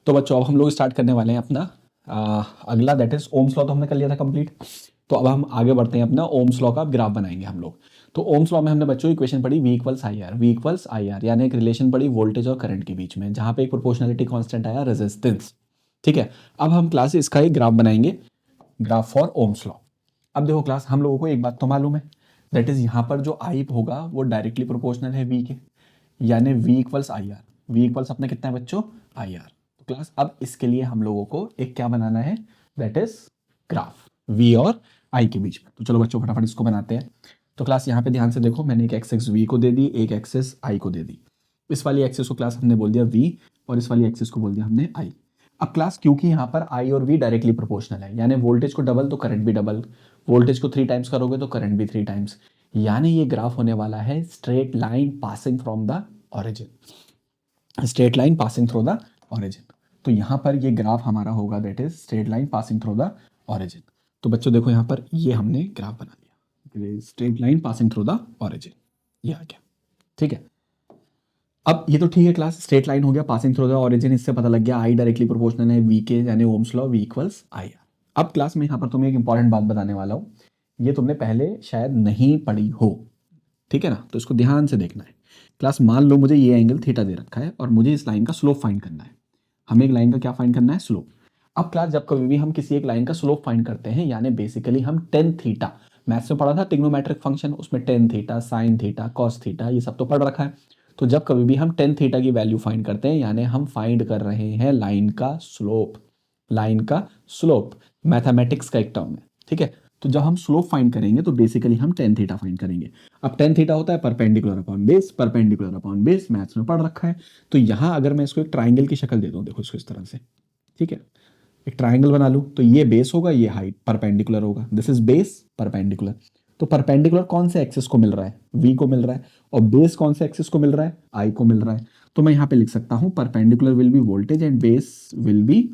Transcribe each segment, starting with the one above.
तो बच्चों अब हम लोग स्टार्ट करने वाले हैं अपना अगला, दैट इज ओम्स लॉ तो हमने कर लिया था कंप्लीट। तो अब हम आगे बढ़ते हैं, अपना ओम्स लॉ का ग्राफ बनाएंगे हम लोग। तो ओम्स लॉ में हमने बच्चों इक्वेशन पढ़ी V equals I R, V equals I R, यानी एक रिलेशन पढ़ी वोल्टेज और करंट के बीच में, जहाँ पे एक प्रोपोर्शनलिटी कांस्टेंट आया रेजिस्टेंस। ठीक है, अब हम क्लास इसका एक ग्राफ बनाएंगे, ग्राफ फॉर ओम्स लॉ। अब देखो क्लास, हम लोगों को एक बात तो मालूम है, दैट इज यहाँ पर जो आई होगा वो डायरेक्टली प्रोपोर्शनल है वी के, यानी V equals I R. V equals अपना कितना है बच्चों, आई आर। तो क्लास अब इसके लिए हम लोगों को एक क्या बनाना है, दैट इज ग्राफ वी और आई के बीच में। तो चलो बच्चों फटाफट इसको बनाते हैं। तो क्लास यहाँ पे ध्यान से देखो, मैंने एक एक्सेस वी को दे दी, एक एक्सेस आई को दे दी। इस वाली एक्सेस को क्लास हमने बोल दिया वी, और इस वाली एक्सेस को बोल दिया हमने आई। अब क्लास क्योंकि यहाँ पर आई और वी डायरेक्टली प्रोपोर्शनल है, यानी वोल्टेज को डबल तो करंट भी डबल, वोल्टेज को 3 टाइम्स करोगे तो करंट भी 3 टाइम्स, यानी ये ग्राफ होने वाला है straight line passing from the origin, straight line passing through the origin. तो यहाँ पर ये ग्राफ हमारा होगा that is straight line passing through the origin. तो बच्चों देखो यहाँ पर ये हमने ग्राफ बना लिया, straight line passing through the origin, ये आ गया। ठीक है, अब ये तो ठीक है क्लास, स्ट्रेट लाइन हो गया पासिंग थ्रू द ऑरिजिन, इससे पता लग गया आई डायरेक्टली प्रोपोर्शनल है वी के, यानी Ohm's law V equals I R. अब क्लास में यहाँ पर तुम्हें एक इंपॉर्टेंट बात बताने वाला हूँ, ये तुमने पहले शायद नहीं पढ़ी हो, ठीक है ना, तो इसको ध्यान से देखना है। क्लास मान लो मुझे ये एंगल थीटा दे रखा है और मुझे इस लाइन का स्लोप फाइंड करना है। हमें एक लाइन का क्या फाइंड करना है, स्लोप। अब क्लास जब कभी भी हम किसी एक लाइन का स्लोप फाइंड करते हैं, यानी बेसिकली हम टेन थीटा, मैथ्स में पढ़ा था ट्रिग्नोमेट्रिक फंक्शन, उसमें tan theta, sine theta, cos theta, ये सब तो पढ़ रखा है। तो जब कभी भी हम टेन थीटा की वैल्यू फाइंड करते हैं, यानी हम फाइंड कर रहे हैं लाइन का स्लोप, लाइन का स्लोप मैथमेटिक्स का एक टर्म है। ठीक है, तो जब हम स्लोप फाइंड करेंगे तो बेसिकली हम टेन थीटा फाइंड करेंगे। अब टेन थीटा होता है perpendicular upon base, perpendicular upon base maths में पढ़ रखा है। तो यहाँ अगर मैं इसको एक ट्राइंगल की शक्ल दे दूँ, देखो इसको इस तरह से, ठीक है, एक ट्राइंगल बना लूँ, तो ये बेस होगा, ये हाइट परपेंडिकुलर होगा, दिस इज बेस परपेंडिकुलर। तो परपेंडिकुलर कौन से एक्सिस को मिल रहा है, वी को मिल रहा है, और बेस कौन से एक्सिस को मिल रहा है, आई को मिल रहा है। तो मैं यहाँ पे लिख सकता हूँ perpendicular will be voltage and base will be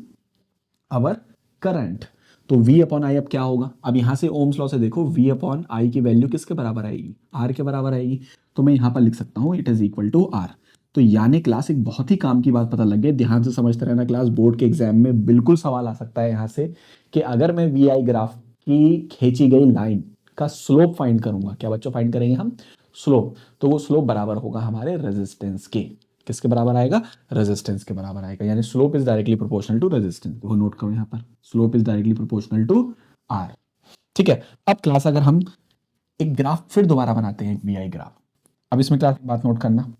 our current. तो V अपॉन आई अब क्या होगा, अब यहाँ से ओम्स लॉ से देखो V अपॉन आई की वैल्यू किसके बराबर आएगी, R के बराबर आएगी। तो मैं यहाँ पर लिख सकता हूँ it is equal to R। तो यानी क्लास एक बहुत ही काम की बात पता लग गई, ध्यान से समझते रहना क्लास, बोर्ड के एग्जाम में बिल्कुल सवाल आ सकता है यहाँ से कि अगर मैं वी आई ग्राफ की खींची गई लाइन का स्लोप फाइंड करूंगा, क्या बच्चों फाइंड करेंगे हम स्लोप, तो वो स्लोप बराबर होगा हमारे रेजिस्टेंस के, किसके बराबर आएगा, रेजिस्टेंस के बराबर आएगा, यानी slope is directly proportional to resistance. वो नोट करो यहाँ पर, slope is directly proportional to R. ठीक है, अब क्लास अगर हम एक ग्राफ फिर दोबारा बनाते हैं, एक वी आई ग्राफ। अब इसमें क्लास बात नोट करना,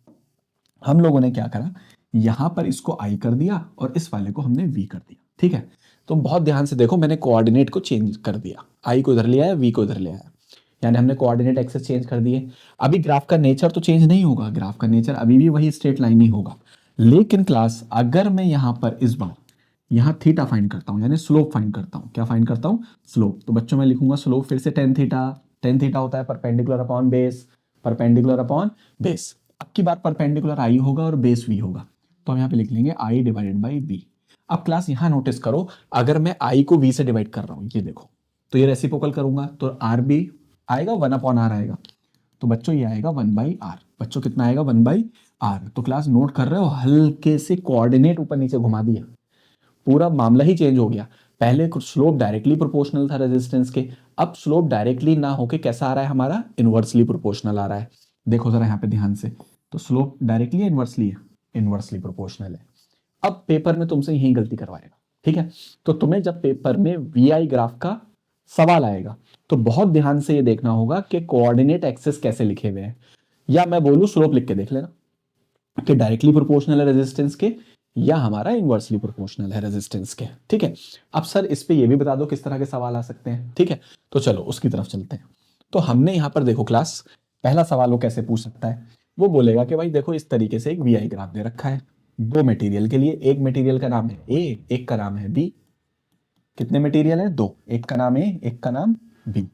हम लोगों ने क्या करा, यहां पर इसको आई कर दिया और इस वाले को हमने वी कर दिया। ठीक है, तो बहुत ध्यान से देखो, मैंने कोऑर्डिनेट को चेंज कर दिया, आई को इधर ले आया, वी को इधर ले आया, यानी हमने कोऑर्डिनेट एक्सेस चेंज कर दिए। अभी ग्राफ का नेचर तो चेंज नहीं होगा, ग्राफ का नेचर अभी भी वही स्ट्रेट लाइन ही होगा, लेकिन क्लास अगर मैं यहां पर इस बार यहां थीटा फाइंड करता हूं, यानी स्लोप फाइंड करता हूं, क्या फाइंड करता हूं, स्लोप। तो बच्चों मैं लिखूंगा स्लोप फिर से टेन थीटा, टेन थीटा होता है perpendicular upon base, perpendicular upon base. अब की बार परपेंडिकुलर आई होगा और बेस वी होगा, तो हम यहाँ पे लिख लेंगे आई डिवाइडेड बाई बी। अब क्लास यहां नोटिस करो, अगर मैं आई को वी से डिवाइड कर रहा हूं, ये देखो, तो ये रेसिप्रोकल करूंगा तो आर बी आएगा, वन अपॉन आर आएगा। तो बच्चों ये आएगा वन बाई आर, बच्चों कितना आएगा, वन बाई आर। तो क्लास नोट कर रहे हो, हल्के से कोऑर्डिनेट ऊपर नीचे घुमा दिया, पूरा मामला ही चेंज हो गया। पहले स्लोप डायरेक्टली प्रोपोर्शनल था रेजिस्टेंस के, अब स्लोप डायरेक्टली ना होके कैसा आ रहा है हमारा, इनवर्सली प्रोपोर्शनल आ रहा है। देखो जरा यहाँ पे ध्यान से, तो स्लोप डायरेक्टली है इनवर्सली है, इनवर्सली प्रोपोर्शनल है। अब पेपर में तुमसे यही गलती करवाएगा, ठीक है, तो तुम्हें जब पेपर में वी आई ग्राफ का सवाल आएगा तो बहुत ध्यान से ये देखना होगा कि कोऑर्डिनेट एक्सेस कैसे लिखे हुए हैं, या मैं बोलूं स्लोप लिख के देख लेना कि डायरेक्टली प्रोपोर्शनल है रेजिस्टेंस के या हमारा इनवर्सली प्रोपोर्शनल है रेजिस्टेंस के। ठीक है, अब सर इस पे ये भी बता दो किस तरह के सवाल आ सकते हैं। ठीक है, तो चलो उसकी तरफ चलते हैं। तो हमने यहां पर देखो क्लास, पहला सवाल वो कैसे पूछ सकता है, वो बोलेगा कि भाई देखो इस तरीके से एक वी आई ग्राफ दे रखा है दो मटेरियल के लिए, एक मटेरियल का नाम है ए, एक का नाम है बी। कितने मटेरियल है, दो, एक का नाम ए, एक का नाम बी।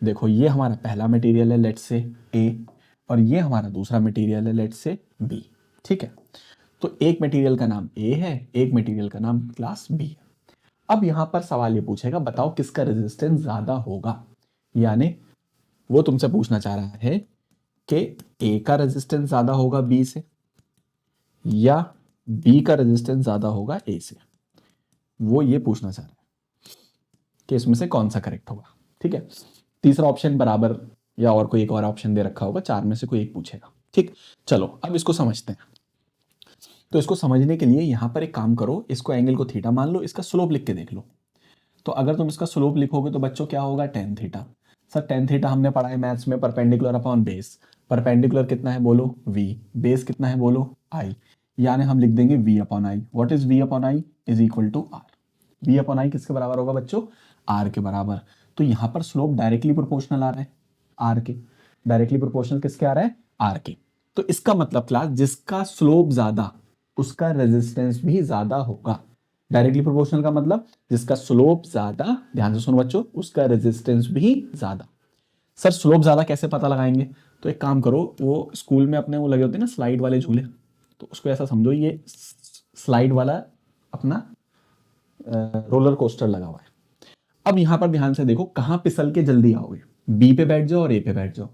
देखो ये हमारा पहला मटेरियल है लेट्स से ए, और ये हमारा दूसरा मटेरियल है लेट्स से बी। ठीक है, तो एक मटेरियल का नाम ए है, एक मटेरियल का नाम क्लास बी है। अब यहां पर सवाल ये पूछेगा बताओ किसका रेजिस्टेंस ज्यादा होगा, यानी वो तुमसे पूछना चाह रहा है कि ए का रेजिस्टेंस ज्यादा होगा बी से, या बी का रेजिस्टेंस ज्यादा होगा ए से। वो ये पूछना चाह रहा है कि इसमें से कौन सा करेक्ट होगा। ठीक है, तीसरा ऑप्शन बराबर या और कोई एक और ऑप्शन दे रखा होगा, चार में से कोई एक पूछेगा। ठीक, चलो अब इसको समझते हैं। तो इसको समझने के लिए यहां पर एक काम करो, इसको एंगल को थीटा मान लो, इसका स्लोप लिख के देख लो। तो अगर तुम इसका स्लोप लिखोगे तो बच्चों क्या होगा, tan theta. Sir tan theta हमने पढ़ा है मैथ्स में, परपेंडिकुलर अपॉन बेस। परपेंडिकुलर कितना है बोलो, वी। बेस कितना है बोलो, आई। यानी हम लिख देंगे V upon I. What is V upon I, is equal to R. V upon I किसके बराबर होगा बच्चों, आर के बराबर। तो यहां पर स्लोप डायरेक्टली प्रोपोर्शनल आ रहा है आर के। डायरेक्टली प्रोपोर्शनल किसके आ रहा है, आर के। तो इसका मतलब क्लास, जिसका स्लोप ज्यादा उसका रेजिस्टेंस भी ज्यादा होगा। डायरेक्टली प्रोपोर्शनल का मतलब जिसका स्लोप ज्यादा, ध्यान से सुनो बच्चों, उसका रेजिस्टेंस भी ज्यादा। सर स्लोप ज्यादा कैसे पता लगाएंगे, तो एक काम करो, वो स्कूल में अपने वो लगे होते हैं ना स्लाइड वाले झूले, तो उसको ऐसा समझो ये स्लाइड वाला अपना रोलर कोस्टर लगा हुआ है। अब यहां पर ध्यान से देखो कहां फिसल के जल्दी आओगे, बी पे बैठ जाओ और ए पे बैठ जाओ।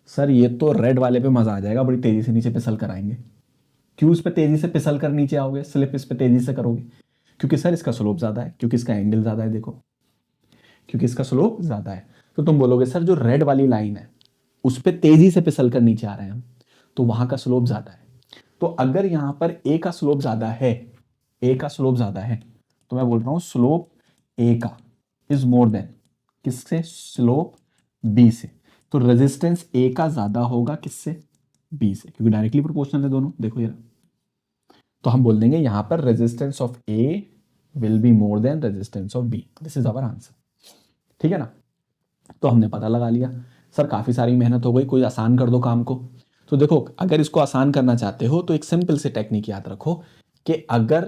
सर ये तो रेड वाले पे मजा आ जाएगा, बड़ी तेजी से नीचे फिसल कर आएंगे। क्यों इस पे तेजी से फिसल कर नीचे आओगे, स्लिप इस पे तेजी से करोगे, क्योंकि सर इसका स्लोप ज्यादा है, क्योंकि इसका एंगल ज्यादा है, देखो क्योंकि इसका स्लोप ज्यादा है। तो तुम बोलोगे सर जो रेड वाली लाइन है उस पे तेजी से फिसल कर नीचे आ रहे हैं हम, तो वहां का स्लोप ज्यादा है। तो अगर यहां पर ए का स्लोप ज्यादा है, ए का स्लोप ज्यादा है, तो मैं बोल रहा हूं स्लोप ए का इज मोर देन किससे, स्लोप बी से। तो रेजिस्टेंस ए का ज्यादा होगा किससे, बी से, क्योंकि डायरेक्टली प्रोपोर्शनल है दोनों, देखो ये। तो हम बोल देंगे यहां पर resistance of A will be more than resistance of B. This is our answer. ठीक है ना, तो हमने पता लगा लिया। सर काफी सारी मेहनत हो गई, कोई आसान कर दो काम को। तो देखो अगर इसको आसान करना चाहते हो तो एक सिंपल से टेक्निक याद रखो कि अगर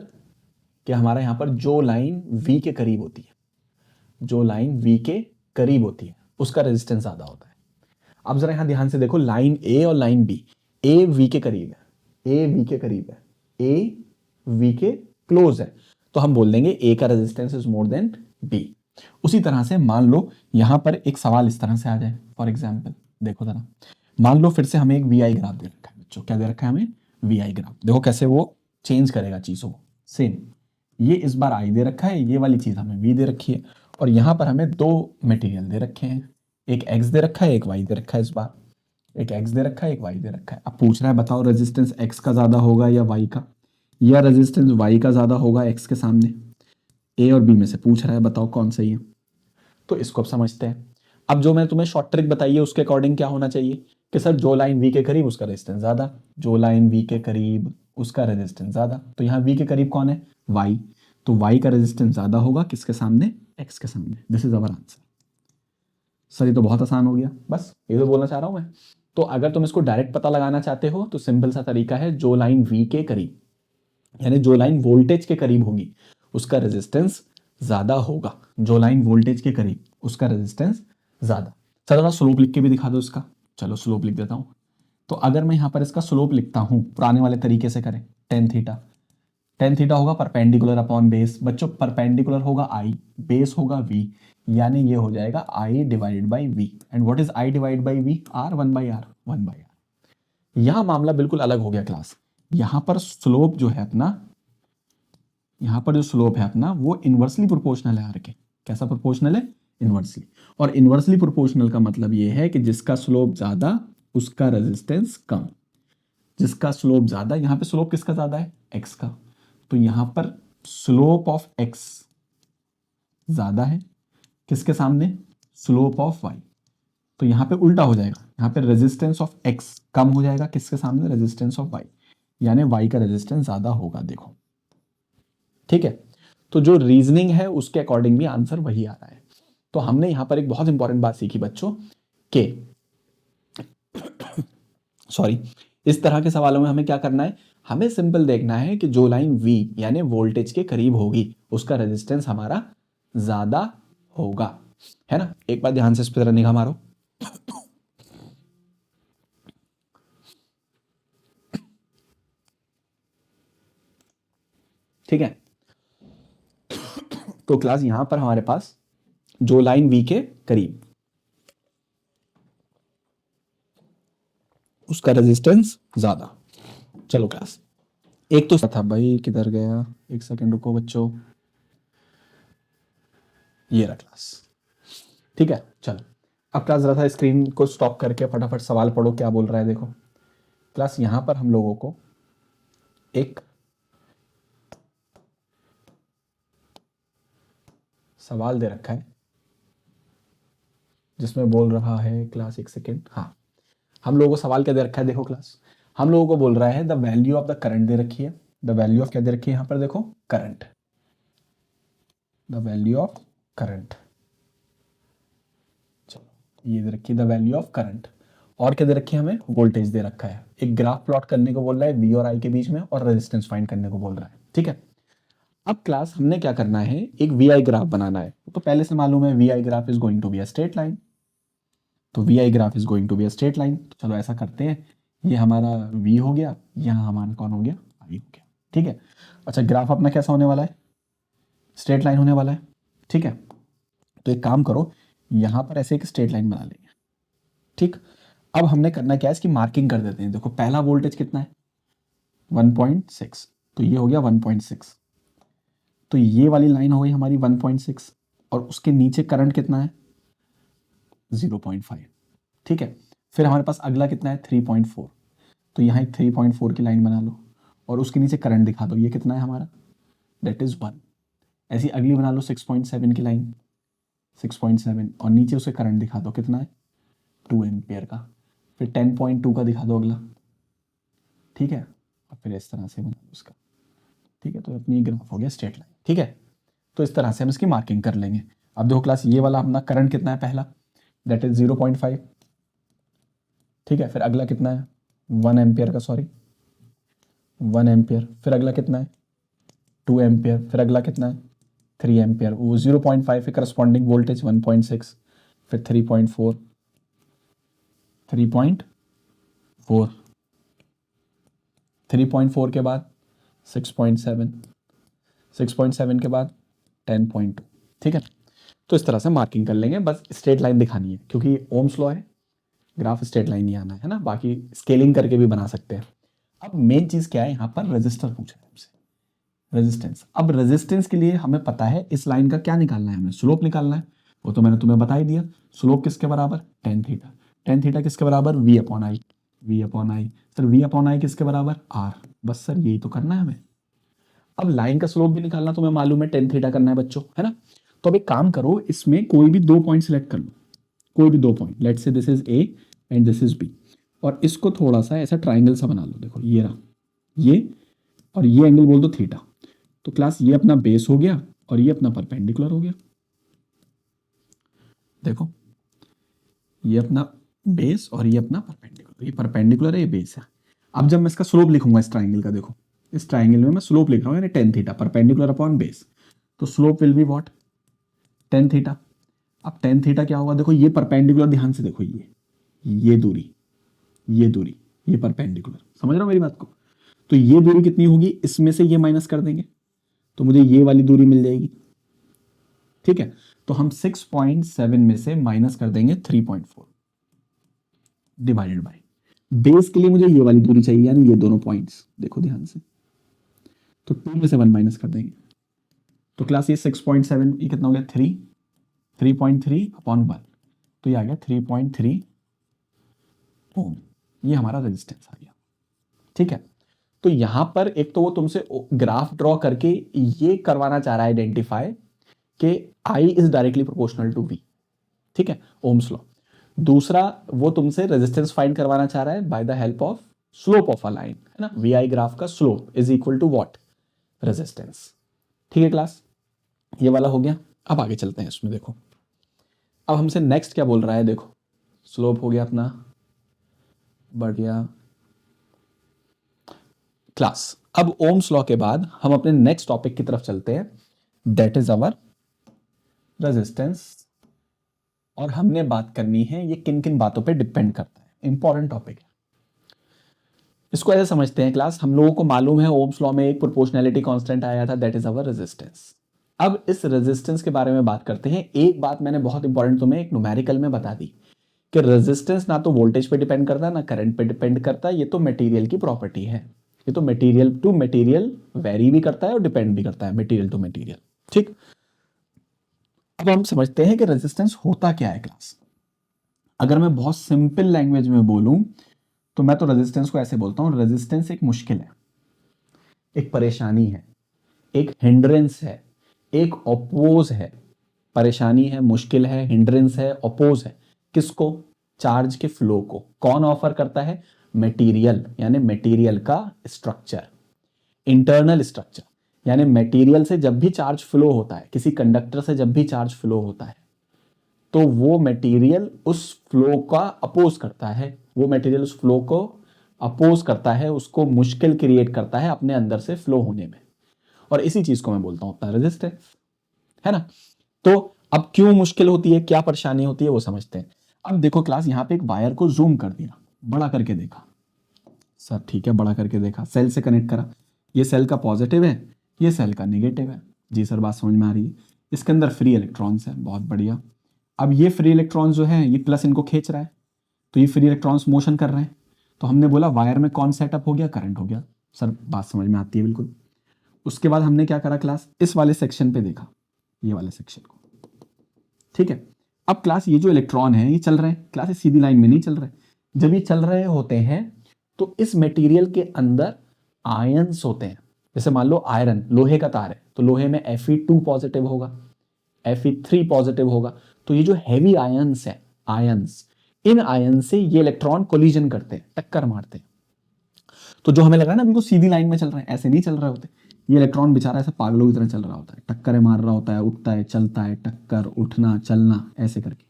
कि हमारा यहां पर जो लाइन वी के करीब होती है, जो लाइन वी के करीब होती है उसका रेजिस्टेंस ज्यादा होता है। अब जरा यहां ध्यान से देखो, लाइन ए और लाइन बी, ए वी के करीब है, ए वी के करीब है, ए वी के क्लोज है, तो हम बोल देंगे ए का resistance is more than B. उसी तरह से मान लो यहां पर एक सवाल इस तरह से आ जाए, फॉर एग्जाम्पल देखो जरा, मान लो फिर से हमें एक वी आई ग्राफ दे रखा है बच्चों, क्या दे रखा है हमें, वी आई ग्राफ। देखो कैसे वो चेंज करेगा चीजों को। सेम ये इस बार आई दे रखा है, ये वाली चीज हमें वी दे रखी है, और यहां पर हमें दो मटेरियल दे रखे हैं, एक एक्स दे रखा है एक वाई दे रखा है। इस बार एक एक्स दे रखा है एक वाई दे रखा है। अब पूछ रहा है बताओ रेजिस्टेंस एक्स का ज्यादा होगा या वाई का, या रेजिस्टेंस वाई का ज्यादा होगा एक्स के सामने। ए और बी में से पूछ रहा है, बताओ कौन सही है। तो इसको अब समझते हैं। अब जो मैंने तुम्हें शॉर्ट ट्रिक बताई है उसके अकॉर्डिंग क्या होना चाहिए कि सर जो लाइन वी के करीब उसका रेजिस्टेंस ज्यादा, जो लाइन वी के करीब उसका रेजिस्टेंस ज्यादा। तो यहाँ वी के करीब कौन है, वाई, तो वाई का रेजिस्टेंस ज्यादा होगा किसके सामने, एक्स के सामने। This is our answer. Sir ये तो बहुत आसान हो गया, बस ये तो बोलना चाह रहा हूं मैं। तो अगर तुम इसको डायरेक्ट पता लगाना चाहते हो तो सिंपल सा तरीका है, जो लाइन वी के करीब यानी जो लाइन वोल्टेज के करीब होगी उसका रेजिस्टेंस ज्यादा होगा, जो लाइन वोल्टेज के करीब उसका रेजिस्टेंस ज्यादा। चलो थोड़ा स्लोप लिख के भी दिखा दो इसका, चलो स्लोप लिख देता हूं। तो अगर मैं यहां पर इसका स्लोप लिखता हूं पुराने वाले तरीके से करें, टेन थीटा, टेन थीटा होगा परपेंडिकुलर अपॉन बेस। बच्चों परपेंडिकुलर होगा आई, बेस होगा वी, यानी ये हो जाएगा I divided by V. And what is I divide by V, R, one by R, one by R. यहां मामला बिल्कुल अलग हो गया क्लास। यहां पर स्लोप जो है अपना, यहां पर जो स्लोप है अपना वो इनवर्सली प्रोपोर्शनल है आर के। कैसा प्रोपोर्शनल है, इनवर्सली। और इनवर्सली प्रोपोर्शनल का मतलब ये है कि जिसका स्लोप ज्यादा उसका रेजिस्टेंस कम। जिसका स्लोप ज्यादा, यहां पे स्लोप किसका ज्यादा है, एक्स का, तो यहां पर स्लोप ऑफ एक्स ज्यादा है किसके सामने, स्लोप ऑफ वाई। तो यहां पे उल्टा हो जाएगा, यहां पे रेजिस्टेंस ऑफ एक्स कम हो जाएगा किसके सामने, रेजिस्टेंस ऑफ वाई, यानी वाई का रेजिस्टेंस ज्यादा होगा। देखो ठीक है, तो जो रीजनिंग है उसके अकॉर्डिंग भी आंसर वही आ रहा है। तो हमने यहां पर एक बहुत इंपॉर्टेंट बात सीखी बच्चों के सॉरी, इस तरह के सवालों में हमें क्या करना है, हमें सिंपल देखना है कि जो लाइन V यानी वोल्टेज के करीब होगी उसका रेजिस्टेंस हमारा ज्यादा होगा, है ना। एक बार ध्यान से इस पर निगाह मारो। ठीक है, तो क्लास यहां पर हमारे पास जो लाइन V के करीब उसका रेजिस्टेंस ज्यादा। चलो क्लास एक तो था भाई, किधर गया, एक सेकंड रुको बच्चों, ये रहा क्लास। ठीक है चलो, अब क्लास जरा सा स्क्रीन को स्टॉप करके फटाफट सवाल पढ़ो क्या बोल रहा है। देखो क्लास, यहां पर हम लोगों को एक सवाल दे रखा है जिसमें बोल रहा है क्लास, एक सेकेंड, हाँ, हम लोगों को सवाल क्या दे रखा है, देखो क्लास, हम लोगों को बोल रहा है the value of the current दे रखी है, द वैल्यू ऑफ क्या दे रखी है यहाँ पर, देखो current, the value of current, चलो ये दे रखी है द वैल्यू ऑफ करंट, और क्या दे रखी है हमें, वोल्टेज दे रखा है, एक ग्राफ प्लॉट करने को बोल रहा है वी और आई के बीच में, और रेजिस्टेंस फाइंड करने को बोल रहा है। ठीक है, अब क्लास हमने क्या करना है, एक वी आई ग्राफ बनाना है, तो पहले से मालूम है V I graph is going to be a straight line, तो V I graph is going to be a straight line, तो चलो ऐसा करते हैं, ये हमारा v हो गया, यहाँ हमारा कौन हो गया, i हो गया। ठीक है, अच्छा ग्राफ अपना कैसा होने वाला है, स्ट्रेट लाइन होने वाला है। ठीक है, तो एक काम करो, यहाँ पर ऐसे एक स्ट्रेट लाइन बना लेंगे। ठीक, अब हमने करना क्या है, इसकी मार्किंग कर देते हैं। देखो पहला वोल्टेज कितना है, 1.6, तो ये हो गया 1.6, तो ये वाली लाइन हो गई हमारी 1.6, और उसके नीचे करंट कितना है, 0.5। ठीक है, फिर हमारे पास अगला कितना है, 3.4, तो यहाँ एक 3.4 की लाइन बना लो, और उसके नीचे करंट दिखा दो, ये कितना है हमारा, दैट इज 1। ऐसी अगली बना लो 6.7 की लाइन, 6.7, और नीचे उसे करंट दिखा दो, कितना है, 2 एम्पियर का, फिर 10.2 का दिखा दो अगला। ठीक है, और फिर इस तरह से बना लो उसका। ठीक है, तो अपनी ग्राफ हो गया स्ट्रेट लाइन। ठीक है, तो इस तरह से हम इसकी मार्किंग कर लेंगे। अब देखो क्लास, ये वाला अपना करंट कितना है पहला, दैट इज 0.5। ठीक है, फिर अगला कितना है, 1 एम्पियर का, सॉरी 1 एम्पियर, फिर अगला कितना है, 2 एम्पियर, फिर अगला कितना है, 3 एम्पियर, वो 0.5 के करस्पॉन्डिंग वोल्टेज 1.6, फिर 3.4, 3.4, 3.4 के बाद 6.7, 6.7 के बाद 10.2। ठीक है, तो इस तरह से मार्किंग कर लेंगे, बस स्ट्रेट लाइन दिखानी है, क्योंकि ओम्स लॉ है, ग्राफ स्ट्रेट लाइन नहीं आना है ना, बाकी स्केलिंग करके भी बना सकते हैं। अब मेन चीज क्या है, यहाँ पर रेजिस्टर पूछा है हमसे, रेजिस्टेंस। अब रेजिस्टेंस के लिए हमें पता है इस लाइन का क्या निकालना है, हमें स्लोप निकालना है, वो तो मैंने तुम्हें बता ही दिया, स्लोप किसके बराबर, टेन थीटा, टेन थीटा किसके बराबर, V upon I, V upon I, sir V upon I किसके बराबर, आर, बस सर यही तो करना है हमें। अब लाइन का स्लोप भी निकालना तुम्हें मालूम है, टेन थीटा करना है बच्चों, है ना। तो अब एक काम करो, इसमें कोई भी दो पॉइंट सिलेक्ट कर लो, कोई भी दो point, let's say this is A and this is B, और इसको थोड़ा सा ऐसा ट्राइंगल सा बना लो। देखो ये रहा, ये और ये एंगल बोल दो थीटा, तो क्लास ये अपना बेस हो गया और ये अपना परपेंडिकुलर हो गया। देखो ये अपना बेस और ये अपना परपेंडिकुलर, ये परपेंडिकुलर है, ये बेस है। अब जब मैं इसका स्लोप लिखूंगा इस ट्राइंगल का, देखो इस ट्राइंगल में मैं स्लोप लिख रहा हूँ, यानी tan theta, perpendicular upon base, तो slope will be what, tan theta. अब टेन थीटा क्या होगा, देखो ये परपेंडिकुलर, ध्यान से देखो, ये दूरी, ये दूरी, ये परपेंडिकुलर, समझ रहे हो मेरी बात को। तो ये दूरी कितनी होगी, इसमें से ये माइनस कर देंगे तो मुझे ये वाली दूरी मिल जाएगी। ठीक है, तो हम 6.7 में से माइनस कर देंगे 3.4 डिवाइडेड बाय बेस के लिए मुझे ये वाली दूरी चाहिए, यानी ये दोनों पॉइंट्स, देखो ध्यान से, तो 2 में से 1 माइनस कर देंगे, तो क्लास ये 6.7, ये कितना हो गया, 3.3 अपॉन 1, तो ये आ गया 3.3 ओम, ये हमारा रेजिस्टेंस आ गया। ठीक है, तो यहां पर एक तो वो तुमसे ग्राफ ड्रॉ करके ये करवाना चाह रहा है आइडेंटिफाई कि I is directly proportional to V. ठीक है, ओम्स लॉ। दूसरा वो तुमसे रेजिस्टेंस फाइंड करवाना चाह रहा है by the help of slope of a line, है ना, वी आई ग्राफ का slope is equal to what, resistance. ठीक है क्लास, ये वाला हो गया। अब आगे चलते हैं इसमें, देखो अब हमसे नेक्स्ट क्या बोल रहा है, देखो स्लोप हो गया अपना, बढ़ गया क्लास। अब ओम्स लॉ के बाद हम अपने नेक्स्ट टॉपिक की तरफ चलते हैं, दैट इज अवर रेजिस्टेंस। और हमने बात करनी है ये किन किन बातों पे डिपेंड करता है, इंपॉर्टेंट टॉपिक है। इसको ऐसे समझते हैं क्लास, हम लोगों को मालूम है ओम्स लॉ में एक प्रोपोर्शनैलिटी कांस्टेंट आया था, दैट इज अवर रेजिस्टेंस। अब इस रेजिस्टेंस के बारे में बात करते हैं। एक बात मैंने बहुत इंपॉर्टेंट तुम्हें एक न्यूमेरिकल में बता दी कि रेजिस्टेंस ना तो वोल्टेज पे डिपेंड करता है ना करंट पे डिपेंड करता है, ये तो मटेरियल की प्रॉपर्टी है। ये तो मटेरियल टू मटेरियल वेरी भी करता है और डिपेंड भी करता है, मटेरियल टू मटेरियल। ठीक, अब हम समझते हैं कि रेजिस्टेंस होता क्या है क्लास। अगर मैं बहुत सिंपल लैंग्वेज में बोलूं तो मैं तो रेजिस्टेंस को ऐसे बोलता हूं, रेजिस्टेंस एक मुश्किल है, एक परेशानी है, एक हिंड्रेंस है, एक अपोज है। परेशानी है, मुश्किल है, हिंड्रेंस है, अपोज है। किसको? चार्ज के फ्लो को। कौन ऑफर करता है? मटेरियल, यानी मटेरियल का स्ट्रक्चर, इंटरनल स्ट्रक्चर, यानी मटेरियल से जब भी चार्ज फ्लो होता है, किसी कंडक्टर से जब भी चार्ज फ्लो होता है, तो वो मटेरियल उस फ्लो का अपोज करता है, वो मटेरियल उस फ्लो को अपोज करता है, उसको मुश्किल क्रिएट करता है अपने अंदर से फ्लो होने में, और इसी चीज को मैं बोलता हूं अपना रेजिस्टेंस, है ना। तो अब क्यों मुश्किल होती है, क्या परेशानी होती है, वो समझते हैं। अब देखो क्लास, यहां पे एक वायर को जूम कर दिया, बड़ा करके देखा सर, ठीक है, बड़ा करके देखा, सेल से कनेक्ट करा, ये सेल का पॉजिटिव है, ये सेल का नेगेटिव है। जी सर, बात समझ में आ रही है। इसके अंदर फ्री इलेक्ट्रॉन्स है, बहुत बढ़िया। अब ये फ्री इलेक्ट्रॉन्स जो है, ये प्लस इनको खींच रहा है, तो ये फ्री इलेक्ट्रॉन्स मोशन कर रहे हैं। तो हमने बोला वायर में कौन सेटअप हो गया? करंट हो गया। सर बात समझ में आती है बिल्कुल। उसके बाद हमने क्या करा क्लास, इस वाले सेक्शन पे देखा, ये वाले सेक्शन को, ठीक है। अब क्लास ये जो इलेक्ट्रॉन है ये चल रहे हैं क्लास, सीधी लाइन में नहीं चल रहे। जब ये चल रहे होते हैं तो इस मटेरियल के अंदर आयंस होते हैं। जैसे मान लो आयरन, लोहे का तार है, तो लोहे में Fe2 पॉजिटिव होगा, Fe3 पॉजिटिव होगा। तो ये जो हैवी आयंस है, आयंस, इन आयन से ये इलेक्ट्रॉन कोलिजन करते हैं, टक्कर मारते हैं। तो जो हमें लग रहा है ना बिल्कुल सीधी लाइन में चल रहे हैं, ऐसे नहीं चल रहे होते। ये इलेक्ट्रॉन बेचारा ऐसे पागलों की तरह चल रहा होता है, टक्करें मार रहा होता है, उठता है, चलता है, टक्कर, उठना, चलना, ऐसे करके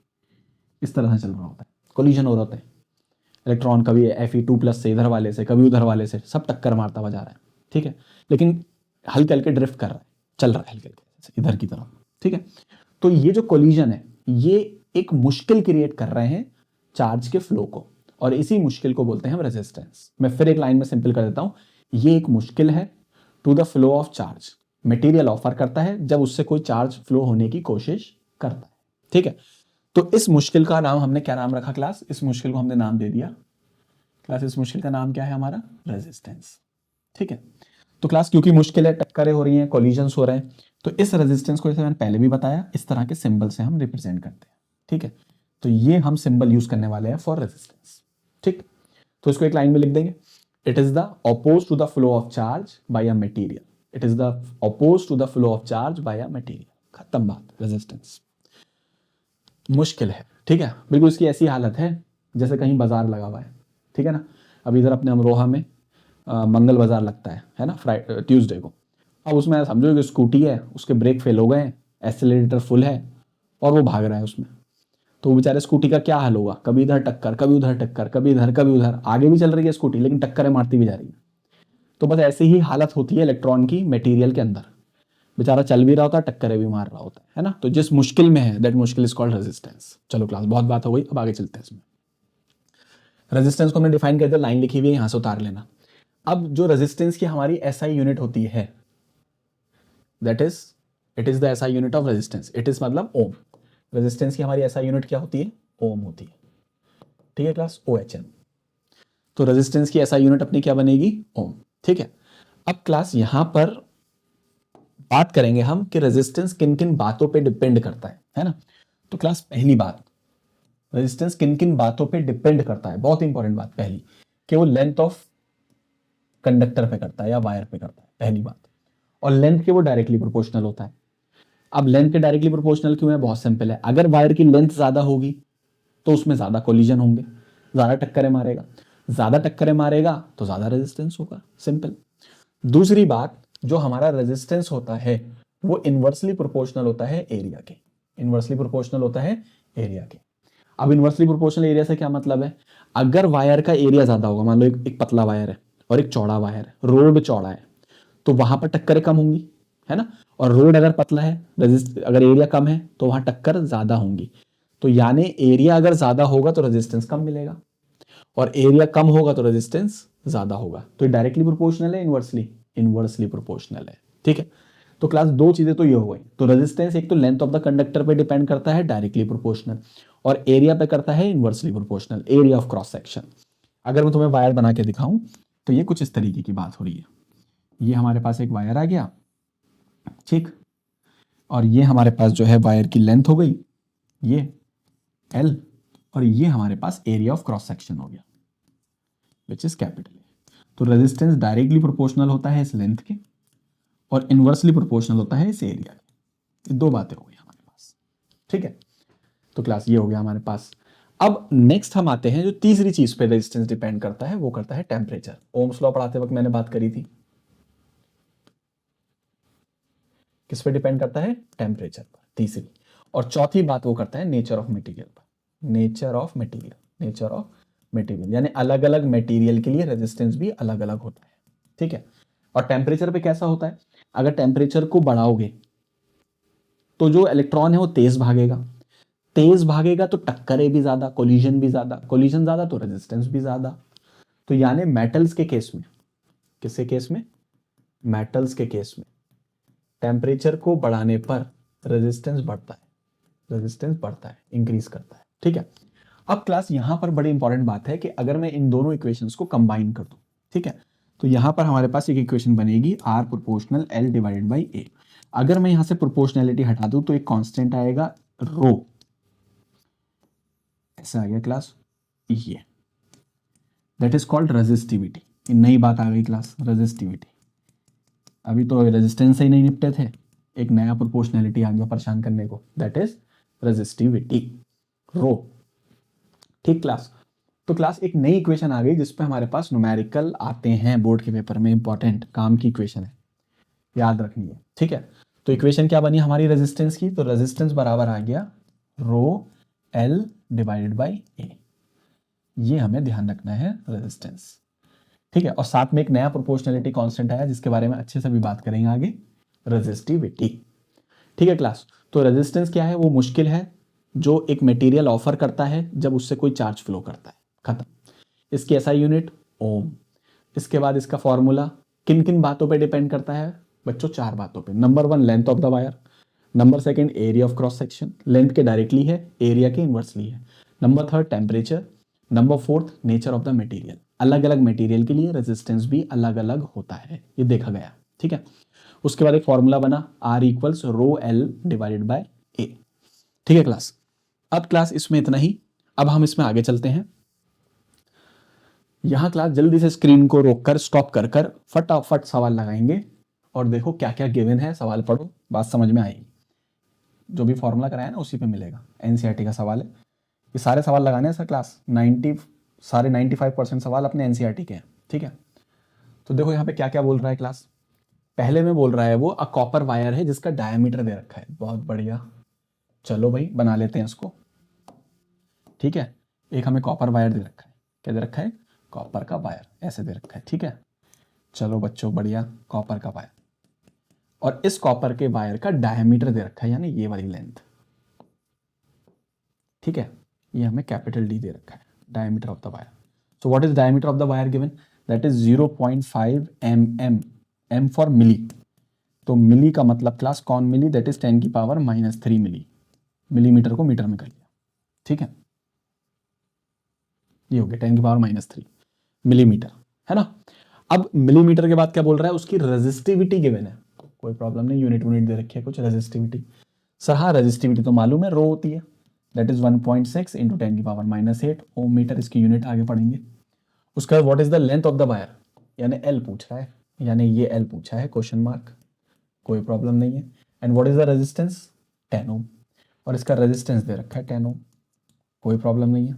इस तरह से चल रहा होता है, कोलिजन हो रहा होता है। इलेक्ट्रॉन कभी Fe2+ से इधर वाले से, कभी उधर वाले से, सब टक्कर मारता हुआ जा रहा है, ठीक है। लेकिन हल्के हल्के ड्रिफ्ट कर रहा है, चल रहा है हल्के हल्के इधर की तरफ, ठीक है। तो ये जो कोलिजन है, ये एक मुश्किल क्रिएट कर रहे हैं चार्ज के फ्लो को, और इसी मुश्किल को बोलते हैं हम रेजिस्टेंस। मैं फिर एक लाइन में सिंपल कर देता हूं, ये एक मुश्किल है to the flow of charge. Material offer करता है जब उससे कोई चार्ज फ्लो होने की कोशिश करता है, ठीक है। तो इस मुश्किल का नाम हमने क्या नाम रखा क्लास? इस मुश्किल को हमने नाम दे दिया क्लास, इस मुश्किल का नाम क्या है हमारा? रेजिस्टेंस, ठीक है। तो क्लास क्योंकि मुश्किल है, टक्करें हो रही हैं, कोलिजन्स हो रहे हैं, तो इस रेजिस्टेंस को, जैसे मैंने पहले भी बताया, इस तरह के सिंबल से हम रिप्रेजेंट करते हैं, ठीक है। तो ये हम सिंबल यूज करने वाले हैं फॉर रेजिस्टेंस, ठीक। तो इसको एक लाइन में लिख देंगे, it is the oppose to the flow of charge by a material, it is the oppose to the flow of charge by a material. खत्म बात, रेजिस्टेंस मुश्किल है, ठीक है। बिल्कुल इसकी ऐसी हालत है जैसे कहीं बाजार लगा हुआ है, ठीक है ना। अब इधर अपने अमरोहा में मंगल बाजार लगता है ना, ट्यूसडे को। अब उसमें समझो कि स्कूटी है, उसके ब्रेक फेल हो गए, एक्सेलरेटर फुल है और वो भाग रहा है उसमें, तो वो बेचारे स्कूटी का क्या हाल होगा? कभी इधर टक्कर, कभी उधर टक्कर, कभी इधर कभी उधर, आगे भी चल रही है स्कूटी लेकिन टक्करें मारती भी जा रही है। तो बस ऐसी ही हालत होती है इलेक्ट्रॉन की मटेरियल के अंदर, बेचारा चल भी रहा होता है, टक्करें भी मार रहा होता है ना। तो जिस मुश्किल में है, दैट मुश्किल इज कॉल्ड रेजिस्टेंस। चलो क्लास, बहुत बात हो गई, अब आगे चलते हैं इसमें। रेजिस्टेंस को हमने डिफाइन कर दिया, लाइन लिखी हुई है, यहां से उतार लेना। अब जो रेजिस्टेंस की हमारी एसआई यूनिट होती है, that is, it is the SI unit of resistance, it is मतलब ओम। रेजिस्टेंस की हमारी एसआई यूनिट क्या होती है? ओम होती है, ठीक है क्लास, OHM। तो रेजिस्टेंस की एसआई यूनिट अपनी क्या बनेगी? ओम, ठीक है। अब क्लास यहां पर बात करेंगे हम कि रेजिस्टेंस किन किन बातों पे डिपेंड करता है ना। तो क्लास पहली बात, रेजिस्टेंस किन किन बातों पे डिपेंड करता है, बहुत इंपॉर्टेंट बात पहली, कि वो लेंथ ऑफ कंडक्टर पे करता है या वायर पे करता है, पहली बात। और लेंथ के वो डायरेक्टली प्रोपोर्शनल होता है। अब लेंथ के डायरेक्टली प्रोपोर्शनल क्यों है? बहुत सिंपल है, अगर वायर की लेंथ ज्यादा होगी तो उसमें ज्यादा कोलिजन होंगे, ज्यादा टक्करें मारेगा, ज्यादा टक्करें मारेगा तो ज्यादा रेजिस्टेंस होगा, सिंपल। दूसरी बात, जो हमारा रेजिस्टेंस होता है वो इनवर्सली प्रोपोर्शनल होता है एरिया के, इनवर्सली प्रोपोर्शनल होता है एरिया के। अब इनवर्सली प्रोपोर्शनल एरिया से क्या मतलब है? अगर वायर का एरिया ज्यादा होगा, मान लो एक पतला वायर है और एक चौड़ा वायर है, रोड चौड़ा है, तो वहां पर टक्करें कम होंगी, है ना। और रोड अगर पतला है, अगर एरिया कम है, तो वहां टक्कर ज्यादा होंगी। तो यानी एरिया अगर ज्यादा होगा तो रेजिस्टेंस कम मिलेगा, और एरिया कम होगा तो रेजिस्टेंस ज्यादा होगा। तो ये डायरेक्टली प्रोपोर्शनल है, इनवर्सली? इनवर्सली प्रोपोर्शनल है, ठीक है। तो क्लास दो चीजें तो ये हो गई। तो रेजिस्टेंस एक तो लेंथ ऑफ द कंडक्टर पे डिपेंड करता है, डायरेक्टली प्रोपोर्शनल, और एरिया पे करता है inversely proportional, area of cross section. अगर मैं तुम्हें वायर बना के दिखाऊं, तो ये कुछ इस तरीके की बात हो रही है। ये हमारे पास एक वायर आ गया, ठीक, और ये हमारे पास जो है वायर की लेंथ हो गई ये L, और ये हमारे पास एरिया ऑफ क्रॉस सेक्शन हो गया विच इज कैपिटल। तो रेजिस्टेंस डायरेक्टली प्रोपोर्शनल होता है इस लेंथ के और इनवर्सली प्रोपोर्शनल होता है इस एरिया के। ये दो बातें हो गई हमारे पास, ठीक है। तो क्लास ये हो गया हमारे पास। अब नेक्स्ट हम आते हैं जो तीसरी चीज पे रेजिस्टेंस डिपेंड करता है, वो करता है टेम्परेचर। ओम्स लॉ पढ़ाते वक्त मैंने बात करी थी, किस पे डिपेंड करता है? टेम्परेचर पर, तीसरी। और चौथी बात वो करता है नेचर ऑफ मटेरियल पर, nature of material, nature of material, यानी अलग अलग मटेरियल के लिए रेजिस्टेंस भी अलग अलग होता है, ठीक है। और टेम्परेचर पे कैसा होता है? अगर टेम्परेचर को बढ़ाओगे तो जो इलेक्ट्रॉन है वो तेज भागेगा, तेज भागेगा तो टक्करें भी ज्यादा, कोलिजन भी ज्यादा, कोलिजन ज्यादा तो रेजिस्टेंस भी ज्यादा। तो यानी मेटल्स के केस में, किसके केस में? मेटल्स के केस में टेम्परेचर को बढ़ाने पर रेजिस्टेंस बढ़ता है, रेजिस्टेंस बढ़ता है, इंक्रीज करता है, ठीक है। अब क्लास यहां पर बड़ी इंपॉर्टेंट बात है कि अगर मैं इन दोनों इक्वेशंस को कंबाइन कर दूं, ठीक है, तो यहां पर हमारे पास एक इक्वेशन बनेगी R proportional L divided by A। अगर मैं यहां से प्रोपोर्शनैलिटी हटा दूं तो एक कांस्टेंट आएगा रो, ऐसा आ गया क्लास, ये दैट इज कॉल्ड रेजिस्टिविटी। नई बात आ गई क्लास, रेजिस्टिविटी। अभी तो रेजिस्टेंस से ही नहीं निपटे थे, एक नया प्रोपोर्शनैलिटी आ गया परेशान करने को, दैट इज रेजिस्टिविटी, रो, ठीक क्लास। तो क्लास एक नई इक्वेशन आ गई जिसपे हमारे पास न्यूमेरिकल आते हैं बोर्ड के पेपर में, इंपॉर्टेंट काम की इक्वेशन है, याद रखनी है, ठीक है। तो इक्वेशन क्या बनी हमारी रेजिस्टेंस की? तो रेजिस्टेंस बराबर आ गया रो एल डिवाइडेड बाई ए, ये हमें ध्यान रखना है रेजिस्टेंस, ठीक है। और साथ में एक नया प्रोपोर्शनैलिटी कांस्टेंट आया जिसके बारे में अच्छे से भी बात करेंगे आगे, रेजिस्टिविटी, ठीक है क्लास। तो रेजिस्टेंस क्या है? वो मुश्किल है जो एक मटेरियल ऑफर करता है जब उससे कोई चार्ज फ्लो करता है, खत्म। इसकी एसआई यूनिट ओम। इसके बाद इसका फॉर्मूला किन किन बातों पे डिपेंड करता है बच्चों? चार बातों पे। Number 1 length of the wire, number 2 area of cross section, length के डायरेक्टली है, एरिया के इनवर्सली है। Number 3 temperature, number 4 nature of the material. अलग अलग मटेरियल के लिए रेजिस्टेंस भी अलग अलग होता है, ये देखा गया, ठीक है। उसके बाद एक फॉर्मूला बना R equals rho L divided by A, ठीक है क्लास। अब क्लास इसमें इतना ही, अब हम इसमें आगे चलते हैं। यहां क्लास जल्दी से स्क्रीन को रोककर स्टॉप कर कर फटाफट सवाल लगाएंगे और देखो क्या क्या गिवन है, सवाल पढ़ो, बात समझ में आएगी। जो भी फॉर्मूला कराया ना उसी पे मिलेगा, एनसीईआरटी का सवाल है, ये सारे सवाल लगाने हैं सर क्लास, 95% सवाल अपने एनसीईआरटी के हैं, ठीक है। तो देखो यहाँ पे क्या क्या बोल रहा है क्लास। पहले में बोल रहा है वो अ कॉपर वायर है जिसका डायमीटर दे रखा है, बहुत बढ़िया, चलो भाई बना लेते हैं इसको, ठीक है। एक हमें कॉपर वायर दे रखा है, क्या दे रखा है? कॉपर का वायर, ऐसे दे रखा है, ठीक है। चलो बच्चों बढ़िया, कॉपर का वायर, और इस कॉपर के वायर का डायमीटर दे रखा है, यानी ये वाली लेंथ, ठीक है। ये हमें कैपिटल डी दे रखा है, diameter of the wire. So what is diameter of the wire given? That is 0.5 mm, m for milli. तो मिली का मतलब क्लास कौन मिली? दैट इज 10 की पावर -3 मिली, मिलीमीटर को मीटर में कर लिया, ठीक है। ये हो गया 10 की पावर -3 मिलीमीटर, है ना। अब मिलीमीटर के बाद क्या बोल रहा है? उसकी रेजिस्टिविटी गिवन है, कोई प्रॉब्लम नहीं, यूनिट दे रखी है कुछ, रेजिस्टिविटी। सर हाँ रेजिस्टिविटी तो मालूम है, रो होती है, दैट इज 1.6 इंटू 10 की पावर -8 ओम मीटर, इसकी यूनिट आगे पढ़ेंगे। उसका what is the length of the wire, यानी एल पूछ रहा है, यानी ये एल पूछा है, क्वेश्चन मार्क, कोई प्रॉब्लम नहीं है। And what is the resistance? 10 ओम, और इसका रेजिस्टेंस दे रखा है 10 ओम, कोई प्रॉब्लम नहीं है।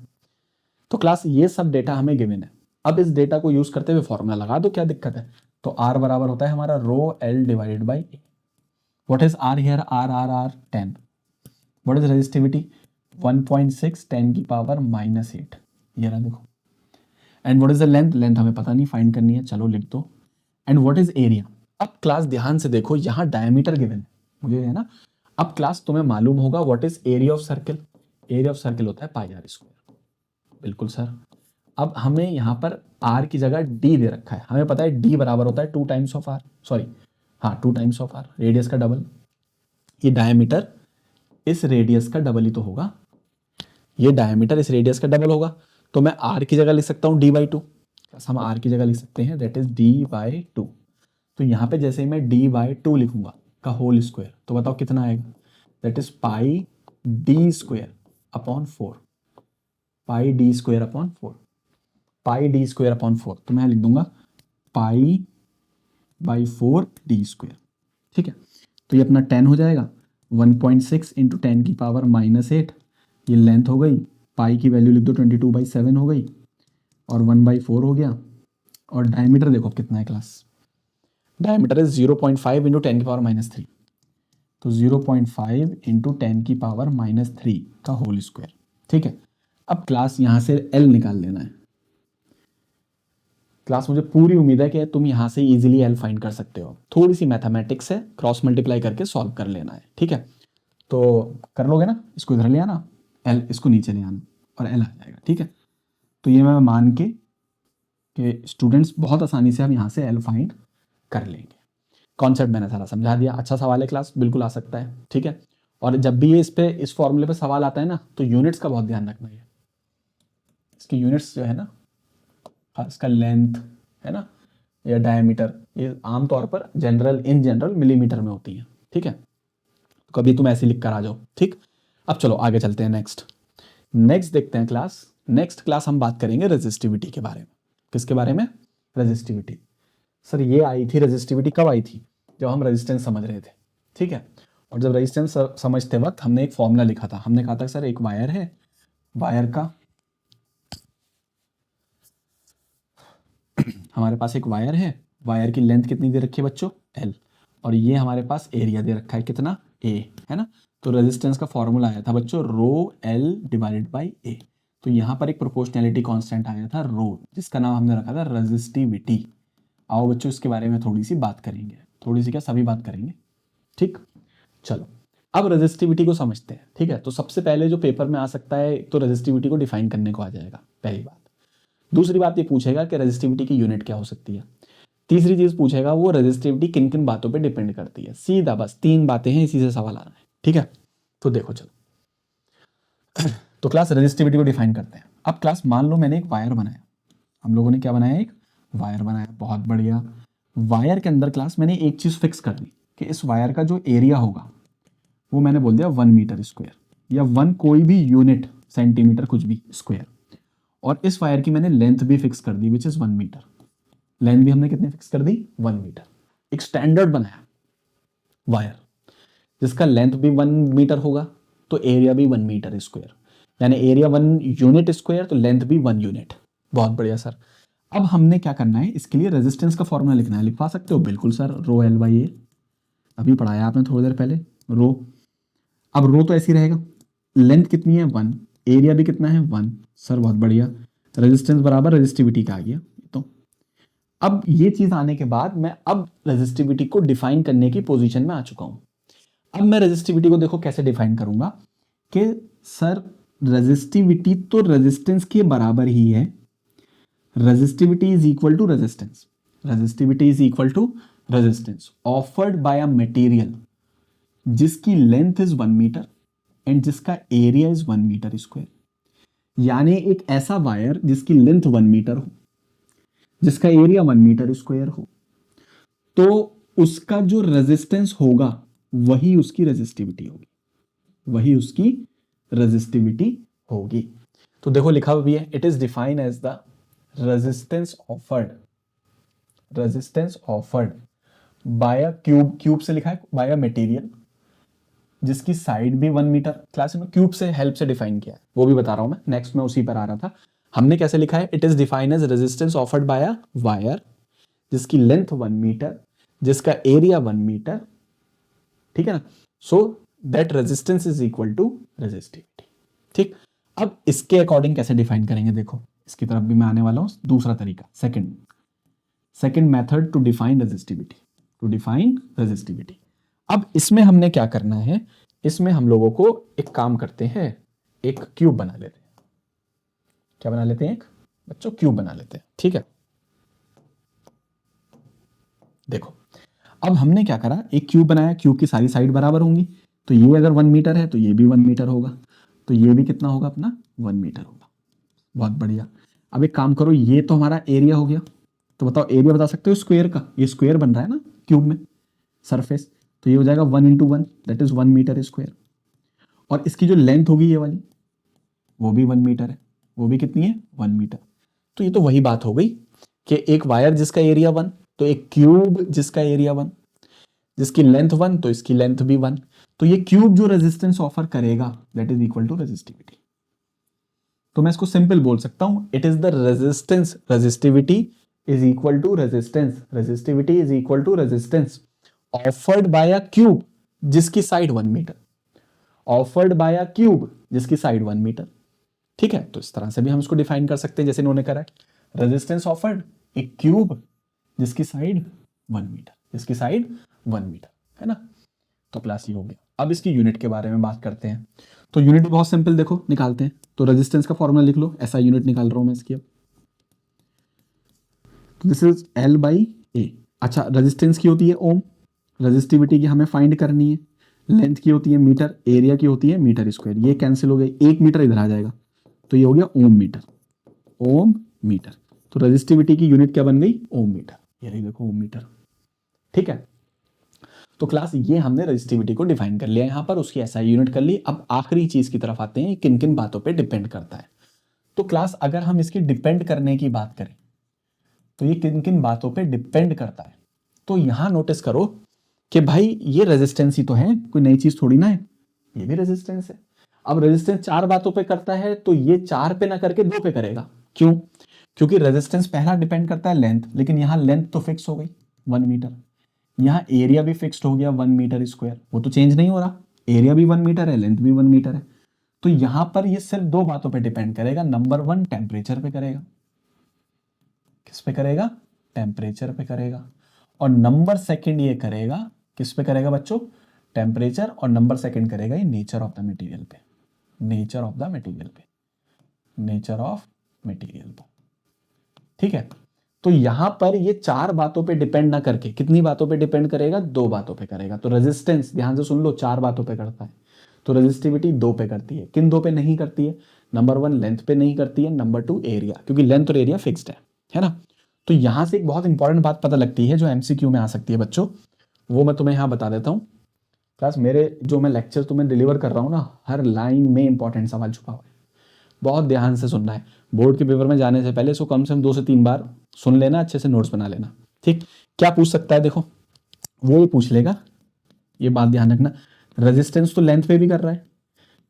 तो क्लास ये सब डेटा हमें गिवन है। अब इस डेटा को यूज करते हुए फॉर्मूला लगा दो, क्या दिक्कत है? तो R बराबर होता है हमारा रो L divided by A. What is R here? R 10। What is resistivity? 1.6 10 की पावर -8, ये रहा देखो। And what is the length? Length हमें पता नहीं, फाइंड करनी है, चलो लिख दो। And what is area? अब क्लास ध्यान से देखो, यहाँ डायमीटर गिवन है मुझे, है ना। अब क्लास तुम्हें मालूम होगा what is area of circle? Area of circle होता है पाई आर स्क्वायर, बिल्कुल सर। अब हमें यहाँ पर R की जगह D दे रखा है, हमें पता है D बराबर होता है 2 टाइम्स ऑफ R, सॉरी हाँ 2 टाइम्स ऑफ R, रेडियस का डबल। ये डायमीटर इस रेडियस का डबल ही तो होगा, ये डायमीटर इस रेडियस का डबल होगा, तो मैं R की जगह लिख सकता हूँ D/2, हम आर की जगह लिख सकते हैं दैट इज d/2। तो यहाँ पे जैसे ही मैं d/2 लिखूंगा का होल स्क्वायर, तो बताओ कितना आएगा, that is pi D square upon 4, pi D square upon 4, pi D square upon 4। तो मैं लिख दूंगा पाई बाई 4 डी स्क्वायर। ठीक है, तो ये अपना 10 हो जाएगा, 1.6 इंटू 10 की पावर -8, ये लेंथ हो गई, पाई की वैल्यू लिख दो 22/7 हो गई, और 1/4 हो गया। और डायमीटर देखो कितना है क्लास, डायमीटर इज 0.5 इंटू 10 की पावर -3, तो 0.5 इंटू 10 की पावर -3 का होल स्क्वायर। ठीक है, अब क्लास यहाँ से एल निकाल लेना है। क्लास मुझे पूरी उम्मीद है कि तुम यहाँ से इजीली एल फाइंड कर सकते हो, थोड़ी सी मैथमेटिक्स है, क्रॉस मल्टीप्लाई करके सॉल्व कर लेना है। ठीक है, तो कर लोगे ना, इसको इधर ले आना, एल इसको नीचे ले आना और एल आ जाएगा। ठीक है, तो ये मैं मान के कि स्टूडेंट्स बहुत आसानी से हम यहाँ से एल फाइंड कर लेंगे। कॉन्सेप्ट मैंने सारा समझा दिया। अच्छा सवाल है क्लास, बिल्कुल आ सकता है। ठीक है, और जब भी ये इस फॉर्मूले पे सवाल आता है ना, तो यूनिट्स का बहुत ध्यान रखना है। इसकी यूनिट्स जो है ना, इसका लेंथ है ना या डायमीटर, ये आमतौर पर इन जनरल मिलीमीटर में होती है। ठीक है, तो कभी तुम ऐसे लिख कर आ जाओ। ठीक, अब चलो आगे चलते हैं। नेक्स्ट देखते हैं क्लास। नेक्स्ट क्लास हम बात करेंगे रेजिस्टिविटी के बारे में। किसके बारे में? रेजिस्टिविटी। सर ये आई थी रेजिस्टिविटी, कब आई थी? जब हम रेजिस्टेंस समझ रहे थे। ठीक है, और जब रेजिस्टेंस समझते वक्त हमने एक फॉर्मूला लिखा था। हमने कहा था सर एक वायर है, वायर का हमारे पास एक वायर है, वायर की लेंथ कितनी दे रखी है बच्चों? L, और ये हमारे पास एरिया दे रखा है कितना? A, है ना। तो रेजिस्टेंस का फॉर्मूला आया था बच्चों ρL/A। तो यहाँ पर एक प्रोपोर्शनैलिटी कांस्टेंट आया था रो, जिसका नाम हमने रखा था रेजिस्टिविटी। आओ बच्चों इसके बारे में थोड़ी सी बात करेंगे, थोड़ी सी क्या, सभी बात करेंगे। ठीक, चलो अब रेजिस्टिविटी को समझते हैं। ठीक है, तो सबसे पहले जो पेपर में आ सकता है, तो रेजिस्टिविटी को डिफाइन करने को आ जाएगा, पहली बात। दूसरी बात ये पूछेगा कि रेजिस्टिविटी की यूनिट क्या हो सकती है। तीसरी चीज पूछेगा वो रेजिस्टिविटी किन किन बातों पे डिपेंड करती है। सीधा बस 3 बातें हैं, इसी से सवाल आना है। ठीक है, तो देखो चलो तो क्लास रेजिस्टिविटी को डिफाइन करते हैं। अब क्लास मान लो मैंने एक वायर बनाया, हम लोगों ने क्या बनाया? एक वायर बनाया, बहुत बढ़िया। वायर के अंदर क्लास मैंने एक चीज फिक्स कर दी कि इस वायर का जो एरिया होगा वो मैंने बोल दिया 1 मीटर स्क्वायर, या 1 कोई भी यूनिट, सेंटीमीटर कुछ भी स्क्वायर। और इस वायर की मैंने लेंथ भी फिक्स कर दी विच इज 1 मीटर। लेंथ भी हमने कितनी फिक्स कर दी? 1 मीटर। एक स्टैंडर्ड बनाया वायर जिसका लेंथ भी 1 मीटर होगा, तो एरिया भी 1 मीटर स्क्वायर, यानी एरिया 1 यूनिट स्क्वायर, तो लेंथ भी 1 यूनिट। बहुत बढ़िया सर। अब हमने क्या करना है, इसके लिए रेजिस्टेंस का फॉर्मूला लिखना है। लिखवा सकते हो? बिल्कुल सर, ρL/A, अभी पढ़ाया आपने थोड़ी देर पहले, रो। अब रो तो ऐसी रहेगा, लेंथ कितनी है? 1, एरिया भी कितना है? 1। सर बहुत बढ़िया, रेजिस्टेंस बराबर रेजिस्टिविटी का आ गया। तो अब ये चीज आने के बाद मैं अब रेजिस्टिविटी को डिफाइन करने की पोजीशन में आ चुका हूं। अब मैं रेजिस्टिविटी को देखो कैसे डिफाइन करूंगा कि सर रेजिस्टिविटी तो रेजिस्टेंस के बराबर ही है। Resistivity is equal to resistance, resistivity is equal to resistance offered by a material जिसकी लेंथ इज 1 मीटर एंड जिसका एरिया इज 1 मीटर स्क्वायर। यानी एक ऐसा वायर जिसकी लेंथ 1 मीटर हो, जिसका एरिया 1 मीटर स्क्वायर हो, तो उसका जो रेजिस्टेंस होगा वही उसकी रेजिस्टिविटी होगी, वही उसकी रेजिस्टिविटी होगी। तो देखो लिखा हुआ भी है, it is defined as the resistance offered by a cube से लिखा है, बाय अ मटेरियल जिसकी साइड भी 1 मीटर। क्लास में क्यूब से हेल्प से डिफाइन किया है, वो भी बता रहा हूं मैं, नेक्स्ट में उसी पर आ रहा था। हमने कैसे लिखा है? It is defined as resistance offered by a wire जिसकी लेंथ 1 मीटर, जिसका एरिया 1 मीटर। ठीक है ना, so that resistance is equal to resistivity. ठीक, अब इसके अकॉर्डिंग कैसे डिफाइन करेंगे, देखो इसकी तरफ भी मैं आने वाला हूं। दूसरा तरीका, second method to define resistivity. अब इसमें हमने क्या करना है, इसमें हम लोगों को एक काम करते हैं, एक क्यूब बना लेते हैं। क्या बना लेते हैं? एक बच्चों क्यूब बना लेते हैं। ठीक है, देखो अब हमने क्या करा, एक क्यूब बनाया, क्यूब की सारी साइड बराबर होंगी, तो ये अगर 1 मीटर है तो ये भी 1 मीटर होगा, तो ये भी कितना होगा अपना? 1 मीटर होगा। बहुत बढ़िया। अब एक काम करो, ये तो हमारा एरिया हो गया, तो बताओ एरिया बता सकते हो स्क्वायर का, ये स्क्वायर बन रहा है ना क्यूब में सरफेस, तो ये हो जाएगा 1 × 1 दैट इज 1 मीटर स्क्वायर। और इसकी जो लेंथ होगी ये वाली, वो भी 1 मीटर है, वो भी कितनी है 1 मीटर। तो ये तो वही बात हो गई कि एक वायर जिसका एरिया 1, तो एक क्यूब जिसका एरिया 1, जिसकी लेंथ 1 तो इसकी लेंथ भी 1, तो ये क्यूब जो रेजिस्टेंस ऑफर करेगा that is equal to resistivity. तो मैं इसको सिंपल बोल सकता हूं, it is the resistance, resistivity is equal to resistance, resistivity is equal to resistance offered by a cube जिसकी side 1 metre, offered by a cube जिसकी side 1 metre. ठीक है, तो इस तरह से भी हम इसको डिफाइन कर सकते हैं जैसे इन्होंने करा है, रेजिस्टेंस ऑफर्ड एक क्यूब जिसकी साइड 1 मीटर, जिसकी साइड 1 मीटर, है ना। तो क्लास ये हो गया। अब इसकी यूनिट के बारे में बात करते हैं। तो यूनिट बहुत सिंपल, देखो निकालते हैं। तो रेजिस्टेंस का फॉर्मूला लिख लो, ऐसा यूनिट निकाल रहा हूं मैं इसकी। अब दिस इज L/A। अच्छा, रेजिस्टेंस की होती है ओम, रेजिस्टिविटी की हमें फाइंड करनी है, लेंथ की होती है मीटर, एरिया की होती है मीटर स्क्वायर। ये कैंसिल हो गई, 1 मीटर इधर आ जाएगा, तो ये हो गया ओम मीटर, ओम मीटर। तो रेजिस्टिविटी की यूनिट क्या बन गई, ओम मीटर। ये रही देखो ओम मीटर। ठीक है, तो क्लास ये हमने रेजिस्टिविटी को डिफाइन कर लिया यहाँ पर, उसकी एसआई यूनिट कर ली। अब आखिरी चीज की तरफ आते हैं, किन किन बातों पे डिपेंड करता है। तो क्लास अगर हम इसकी डिपेंड करने की बात करें तो ये किन किन बातों पे डिपेंड करता है। तो यहां नोटिस करो कि भाई ये रेजिस्टेंस ही तो है, कोई नई चीज थोड़ी ना है, ये भी रेजिस्टेंस है। अब रेजिस्टेंस 4 बातों पे करता है, तो ये 4 पे ना करके 2 पे करेगा। क्यों? क्योंकि रेजिस्टेंस पहला डिपेंड करता है लेंथ, लेकिन यहां लेंथ तो फिक्स हो गई 1 मीटर, यहाँ एरिया भी फिक्स्ड हो गया 1 मीटर स्क्वायर, वो तो चेंज नहीं हो रहा, एरिया भी 1 मीटर है, लेंथ भी 1 मीटर है। तो यहां पर ये सिर्फ 2 बातों पे डिपेंड करेगा, नंबर 1 टेम्परेचर पे करेगा, किस पे करेगा, टेम्परेचर पे करेगा। और नंबर 2 ये करेगा, किस पे करेगा बच्चों, टेम्परेचर, और नंबर 2 करेगा ये नेचर ऑफ द मटेरियल पे, नेचर ऑफ द मटेरियल पे, नेचर ऑफ मटेरियल पे। ठीक है, तो यहां पर ये 4 बातों पे डिपेंड ना करके कितनी बातों पे डिपेंड करेगा, 2 बातों पे करेगा। तो रेजिस्टेंस ध्यान से सुन लो, 4 बातों पे करता है, तो रेजिस्टिविटी 2 पे करती है। किन 2 पे नहीं करती है, नंबर 1 लेंथ पे नहीं करती है, नंबर 2 एरिया, क्योंकि लेंथ और एरिया फिक्स्ड है ना। तो यहां से एक बहुत इंपॉर्टेंट बात पता लगती है जो एमसीक्यू में आ सकती है बच्चों, वो मैं तुम्हें यहां बता देता हूं। क्लास मेरे जो मैं लेक्चर तुम्हें डिलीवर कर रहा हूं ना, हर लाइन में इंपॉर्टेंट सवाल छुपा हुआ है, बहुत ध्यान से सुनना है। बोर्ड के पेपर में जाने से पहले इसको कम से कम 2 से 3 बार सुन लेना, अच्छे से नोट्स बना लेना। ठीक, क्या पूछ सकता है देखो, वो ये पूछ लेगा, ये बात ध्यान रखना, रेजिस्टेंस तो लेंथ पे भी कर रहा है,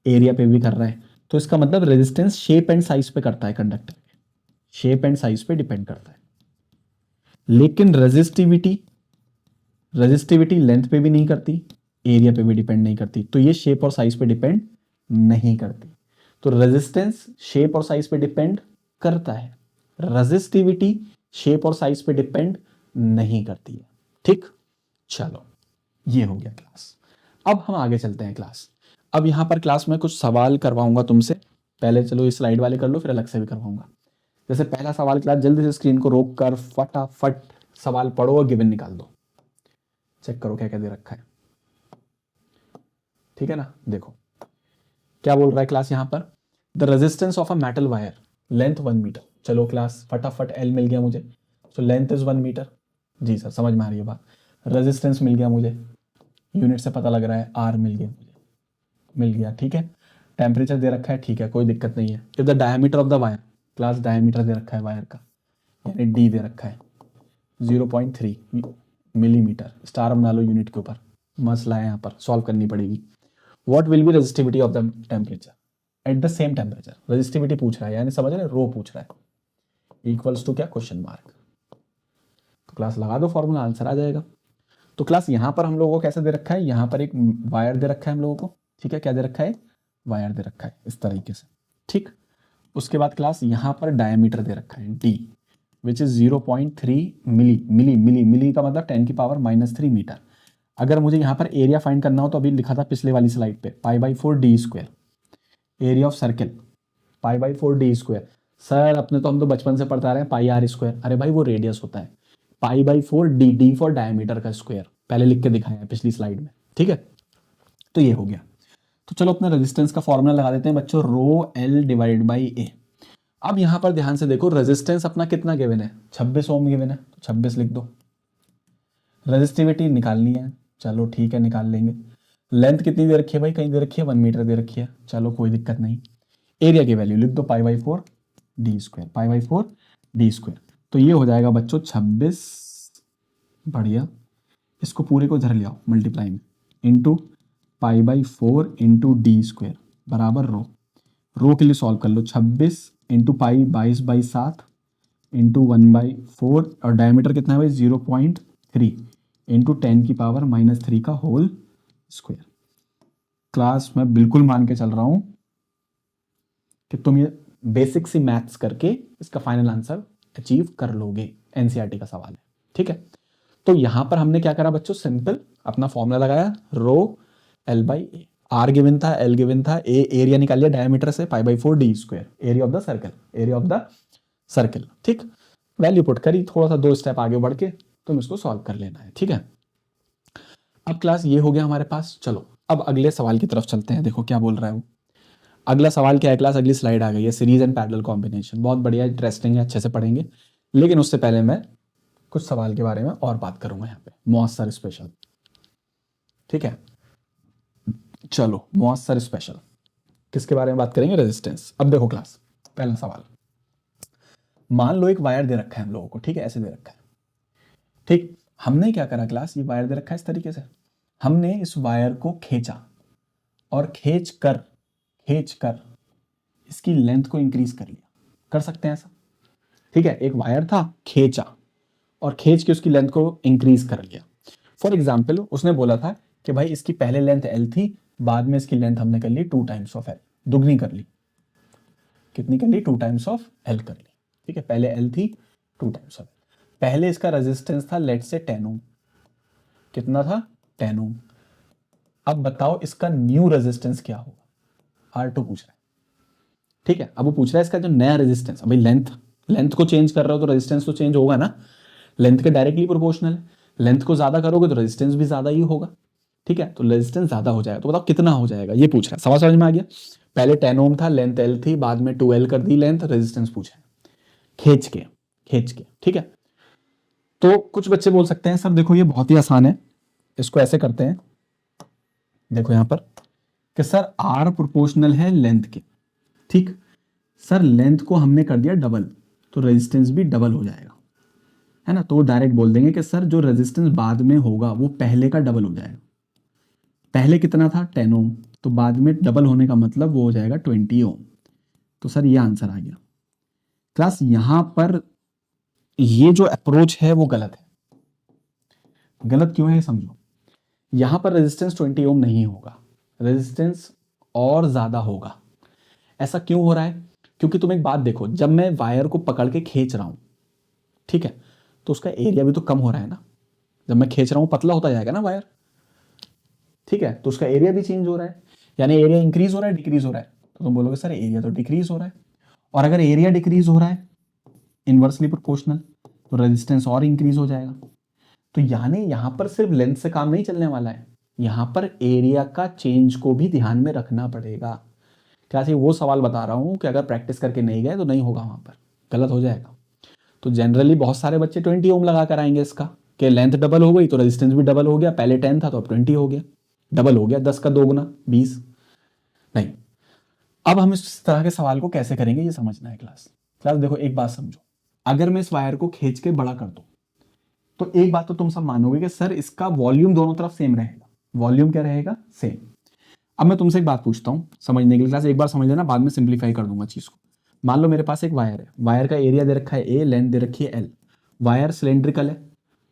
एरिया पे भी कर रहा है, तो इसका मतलब रेजिस्टेंस शेप एंड साइज पे करता है, कंडक्टर के शेप एंड साइज पे डिपेंड करता है। लेकिन रेजिस्टिविटी, रेजिस्टिविटी लेंथ पे भी नहीं करती, एरिया पे भी डिपेंड नहीं करती, तो ये शेप और साइज पे डिपेंड नहीं करती। तो रेजिस्टेंस शेप और साइज पे डिपेंड करता है, रेजिस्टिविटी शेप और साइज पे डिपेंड नहीं करती है। ठीक, चलो ये हो गया क्लास। अब हम आगे चलते हैं क्लास। अब यहां पर क्लास में कुछ सवाल करवाऊंगा तुमसे, पहले चलो इस स्लाइड वाले कर लो, फिर अलग से भी करवाऊंगा। जैसे पहला सवाल, क्लास जल्दी से स्क्रीन को रोक कर फटाफट सवाल पढ़ो और गिवन निकाल दो, चेक करो क्या क्या दे रखा है। ठीक है ना, देखो क्या बोल रहा है क्लास यहां पर, the resistance of a metal wire length 1 metre. चलो क्लास फटाफट एल मिल गया मुझे, सो लेंथ इज 1 मीटर। जी सर समझ में आ रही है बात। रेजिस्टेंस मिल गया मुझे, यूनिट से पता लग रहा है, आर मिल गया मुझे, मिल गया। ठीक है, टेम्परेचर दे रखा है, ठीक है कोई दिक्कत नहीं है। If the diameter of the wire, class diameter दे रखा है वायर का, यानी डी दे रखा है 0.3 मिलीमीटर, स्टार बना लो यूनिट के ऊपर, मसला है यहाँ पर सॉल्व करनी पड़ेगी। What will be resistivity of the temperature at the same temperature, resistivity पूछ रहा है, यानी समझ रहे, रो पूछ रहा है, इक्वल्स टू क्या, क्वेश्चन मार्क। तो क्लास लगा दो फॉर्मूला, आंसर आ जाएगा। तो क्लास यहां पर हम लोगों को कैसे दे रखा है, यहां पर एक वायर दे रखा है हम लोगों को, ठीक है, क्या दे रखा है, वायर दे रखा है इस तरीके से। ठीक, उसके बाद क्लास यहां पर डायमीटर दे रखा है डी, विच इज 0.3 मिली, मिली मिली मिली का मतलब 10⁻³ मीटर। अगर मुझे यहाँ पर एरिया फाइंड करना हो तो अभी लिखा था पिछले वाली स्लाइड पे, π/4 d square, area of circle π/4 d square. Sir अपने तो हम तो बचपन से पढ़ता रहे हैं πr स्क्वायर, अरे भाई वो रेडियस होता है, π/4 d, d फॉर डायमीटर का स्क्वायर, पहले लिख के दिखाया है पिछली स्लाइड में। ठीक है, तो ये हो गया। तो चलो अपने रेजिस्टेंस का फॉर्मूला लगा देते हैं बच्चों, रो L डिवाइड बाई ए। अब यहां पर ध्यान से देखो, रेजिस्टेंस अपना कितना गिवन है, 26 ओम गिवन है, तो 26 लिख दो। रेजिस्टिविटी निकालनी है, चलो ठीक है निकाल लेंगे। लेंथ कितनी दे रखी है भाई, कहीं दे रखी है 1 मीटर दे रखी है, चलो कोई दिक्कत नहीं। एरिया की वैल्यू लिख दो π/4 d स्क्वायर, π/4 d स्क्वायर। तो ये हो जाएगा बच्चों 26, बढ़िया, इसको पूरे को इधर ले आओ मल्टीप्लाई में, इंटू π/4 इंटू डी स्क्वायर बराबर रो के लिए सॉल्व कर लो। 26 इंटू पाई 22/7 इंटू 1/4 और डायमीटर कितना है भाई 0.3 इंटू 10⁻³ का होल स्क्वायर। क्लास में बिल्कुल मान के चल रहा हूं कि तुम ये बेसिक सी मैथ्स करके इसका फाइनल आंसर अचीव कर लोगे। एनसीईआरटी का सवाल है, ठीक है। तो यहां पर हमने क्या करा बच्चों, सिंपल अपना फॉर्मूला लगाया, रो L/A, आर गिवन था, एल गिवन था, ए एरिया निकाल लिया डायमीटर से, π/4 d square, area of the circle, area of the circle, ठीक। वैल्यू पुट करी, थोड़ा सा 2 स्टेप आगे बढ़ के तुम इसको सॉल्व कर लेना है, ठीक है। अब क्लास ये हो गया हमारे पास। चलो अब अगले सवाल की तरफ चलते हैं, देखो क्या बोल रहा है वो। अगला सवाल क्या है क्लास, अगली स्लाइड आ गई है, सीरीज एंड पैरेलल कॉम्बिनेशन। बहुत बढ़िया, इंटरेस्टिंग है, अच्छे से पढ़ेंगे। लेकिन उससे पहले मैं कुछ सवाल के बारे में और बात करूंगा यहाँ पे, मौसर स्पेशल, ठीक है। चलो मौसर स्पेशल किसके बारे में बात करेंगे, रेजिस्टेंस। अब देखो क्लास, पहला सवाल, मान लो एक वायर दे रखा है हम लोगों को, ठीक है, ऐसे दे रखा है, ठीक। हमने क्या करा क्लास, ये वायर दे रखा है इस तरीके से, हमने इस वायर को खींचा और खींच कर इसकी लेंथ को इंक्रीज कर लिया। कर सकते हैं ऐसा, ठीक है। एक वायर था, खींचा और खींच के उसकी लेंथ को इंक्रीज कर लिया। फॉर एग्जाम्पल उसने बोला था कि भाई इसकी पहले लेंथ L थी, बाद में इसकी लेंथ हमने कर ली 2 टाइम्स ऑफ L, दुगनी कर ली। कितनी कर ली, 2 टाइम्स ऑफ L कर ली, ठीक है। पहले L थी, 2 टाइम्स ऑफ L। पहले इसका रेजिस्टेंस था लेट से 10 ओम, कितना था 10 ओम। अब बताओ इसका न्यू रेजिस्टेंस क्या होगा, R2 पूछ रहा है, ठीक है। अब वो पूछ रहा है इसका जो नया रेजिस्टेंस, अभी लेंथ को चेंज कर रहे हो तो रेजिस्टेंस तो चेंज होगा ना, लेंथ के डायरेक्टली प्रोपोर्शनल है। लेंथ को ज्यादा करोगे तो रेजिस्टेंस भी ज्यादा ही होगा, ठीक है। तो रेजिस्टेंस ज्यादा हो जाएगा, तो बताओ कितना हो जाएगा, ये पूछ रहा है। सवाल समझ में आ गया। पहले 10 ओम था, लेंथ L थी, बाद में 2L कर दी लेंथ, रेजिस्टेंस पूछा है खींच के, ठीक है। तो कुछ बच्चे बोल सकते हैं सर देखो ये बहुत ही आसान है, इसको ऐसे करते हैं, देखो यहां पर कि सर R प्रोपोर्शनल है लेंथ के, ठीक। सर लेंथ को हमने कर दिया डबल, तो रेजिस्टेंस भी डबल हो जाएगा, है ना। तो डायरेक्ट बोल देंगे कि सर जो रेजिस्टेंस बाद में होगा वो पहले का डबल हो जाएगा। पहले कितना था 10 ओम, तो बाद में डबल होने का मतलब वो हो जाएगा 20 ओम। तो सर ये आंसर आ गया। क्लास यहां पर ये जो अप्रोच है वो गलत है। गलत क्यों है समझो, यहां पर रेजिस्टेंस 20 ओम नहीं होगा, रेजिस्टेंस और ज्यादा होगा। ऐसा क्यों हो रहा है, क्योंकि तुम एक बात देखो, जब मैं वायर को पकड़ के खींच रहा हूं, ठीक है, तो उसका एरिया भी तो कम हो रहा है ना। जब मैं खींच रहा हूं पतला होता जाएगा ना वायर, ठीक है, तो उसका एरिया भी चेंज हो रहा है, यानी एरिया इंक्रीज हो रहा है डिक्रीज हो रहा है। तो तुम बोलोगे सर एरिया तो डिक्रीज हो रहा है, और अगर एरिया डिक्रीज हो रहा है इनवर्सली प्रोपोर्शनल, तो रेजिस्टेंस और इंक्रीज हो जाएगा। तो यानी यहां पर सिर्फ लेंथ से काम नहीं चलने वाला है, यहां पर एरिया का चेंज को भी ध्यान में रखना पड़ेगा। क्या वो सवाल बता रहा हूं कि अगर प्रैक्टिस करके नहीं गए तो नहीं होगा, वहां पर गलत हो जाएगा। तो जनरली बहुत सारे बच्चे 20 ओम लगा कर आएंगे इसका, कि लेंथ डबल हो गई तो रेजिस्टेंस भी डबल हो गया, पहले 10 था तो अब 20 हो गया, डबल हो गया, 10 का 2 गुना 20। नहीं, अब हम इस तरह के सवाल को कैसे करेंगे ये समझना है क्लास। देखो एक बात समझो, अगर मैं इस वायर को खींच के बड़ा कर दूं तो एक बात तो तुम सब मानोगे कि सर इसका वॉल्यूम दोनों तरफ सेम रहेगा। वॉल्यूम क्या रहेगा, सेम। अब मैं तुमसे एक बात पूछता हूं समझने के लिए, क्लास एक बार समझ लेना, बाद में सिंप्लीफाई कर दूंगा चीज को। मान लो मेरे पास एक वायर है, वायर का एरिया दे रखा है A, लेंथ दे रखी है L, वायर सिलेंड्रिकल है,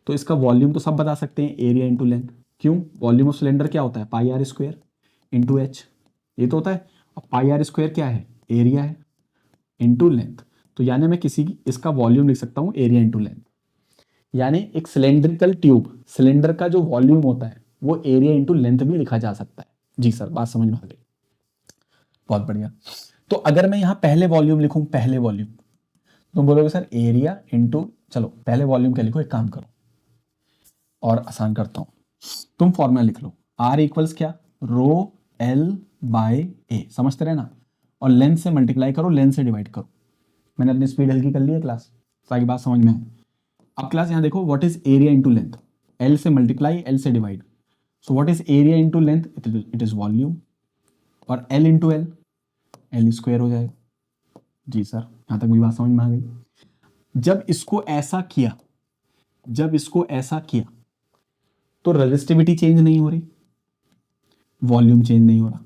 तो इसका वॉल्यूम तो सब बता सकते हैं, एरिया इंटू लेंथ। क्यों, वॉल्यूम ऑफ सिलेंडर क्या होता है, πr² इंटू H, ये तो होता है। और πr² क्या है, एरिया है इंटू लेंथ। तो यानी मैं इसका वॉल्यूम लिख सकता हूं एरिया इंटू लेंथ। यानी एक सिलेंड्रिकल ट्यूब, सिलेंडर का जो वॉल्यूम होता है वो एरिया इंटू लेंथ भी लिखा जा सकता है। जी सर, बात समझ में आ गई, बहुत बढ़िया। तो अगर मैं यहां पहले वॉल्यूम लिखूं, पहले वॉल्यूम, तुम बोलोगे सर एरिया इंटू, चलो पहले वॉल्यूम क्या लिखो, एक काम करो और आसान करता हूं, तुम फॉर्मूला लिख लो, R इक्वल्स क्या, रो L बाय A, समझते रहे ना, और लेंथ से मल्टीप्लाई करो, लेंथ से डिवाइड करो, मैंने अपनी स्पीड हल्की कर ली है क्लास, सारी बात समझ में है। अब क्लास यहाँ देखो, what is area into length, L से मल्टीप्लाई एल से divide, so what is area into length, it is volume, और L into L, L square हो जाएगा। जी सर, यहाँ तक मेरी बात समझ में आ गई। जब इसको ऐसा किया, जब इसको ऐसा किया तो रेजिस्टिविटी चेंज नहीं हो रही, वॉल्यूम चेंज नहीं हो रहा।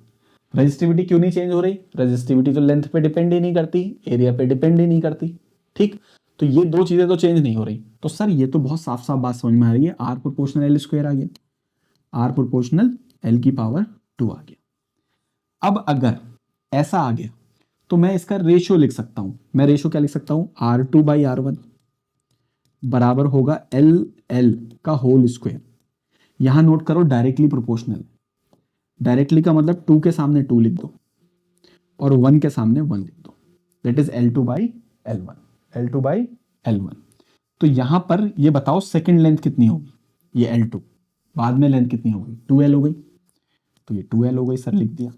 रेजिस्टिविटी क्यों नहीं चेंज हो रही? रेजिस्टिविटी तो लेंथ पे डिपेंड ही नहीं करती, एरिया पे डिपेंड ही नहीं करती, ठीक। तो ये दो चीजें तो चेंज नहीं हो रही। तो सर ये तो बहुत साफ साफ बात समझ में आ रही है, आर प्रोपोर्शनल एल स्क्वायर आ गया, आर प्रोपोर्शनल एल की पावर 2 आ गया। अब अगर ऐसा आ गया तो मैं इसका रेशियो लिख सकता हूं। मैं रेशियो क्या लिख सकता हूं? R2/R1 बराबर होगा एल का होल स्क्वायर। यहां नोट करो डायरेक्टली प्रोपोर्शनल, डायरेक्टली का मतलब 2 के सामने 2 लिख दो और 1 के सामने 1 लिख दो, दैट इज L2/L1, L2/L1। तो यहां पर ये बताओ सेकंड लेंथ कितनी होगी? ये L2, बाद में लेंथ कितनी होगी? 2L हो गई, तो ये 2L हो गई सर, लिख दिया।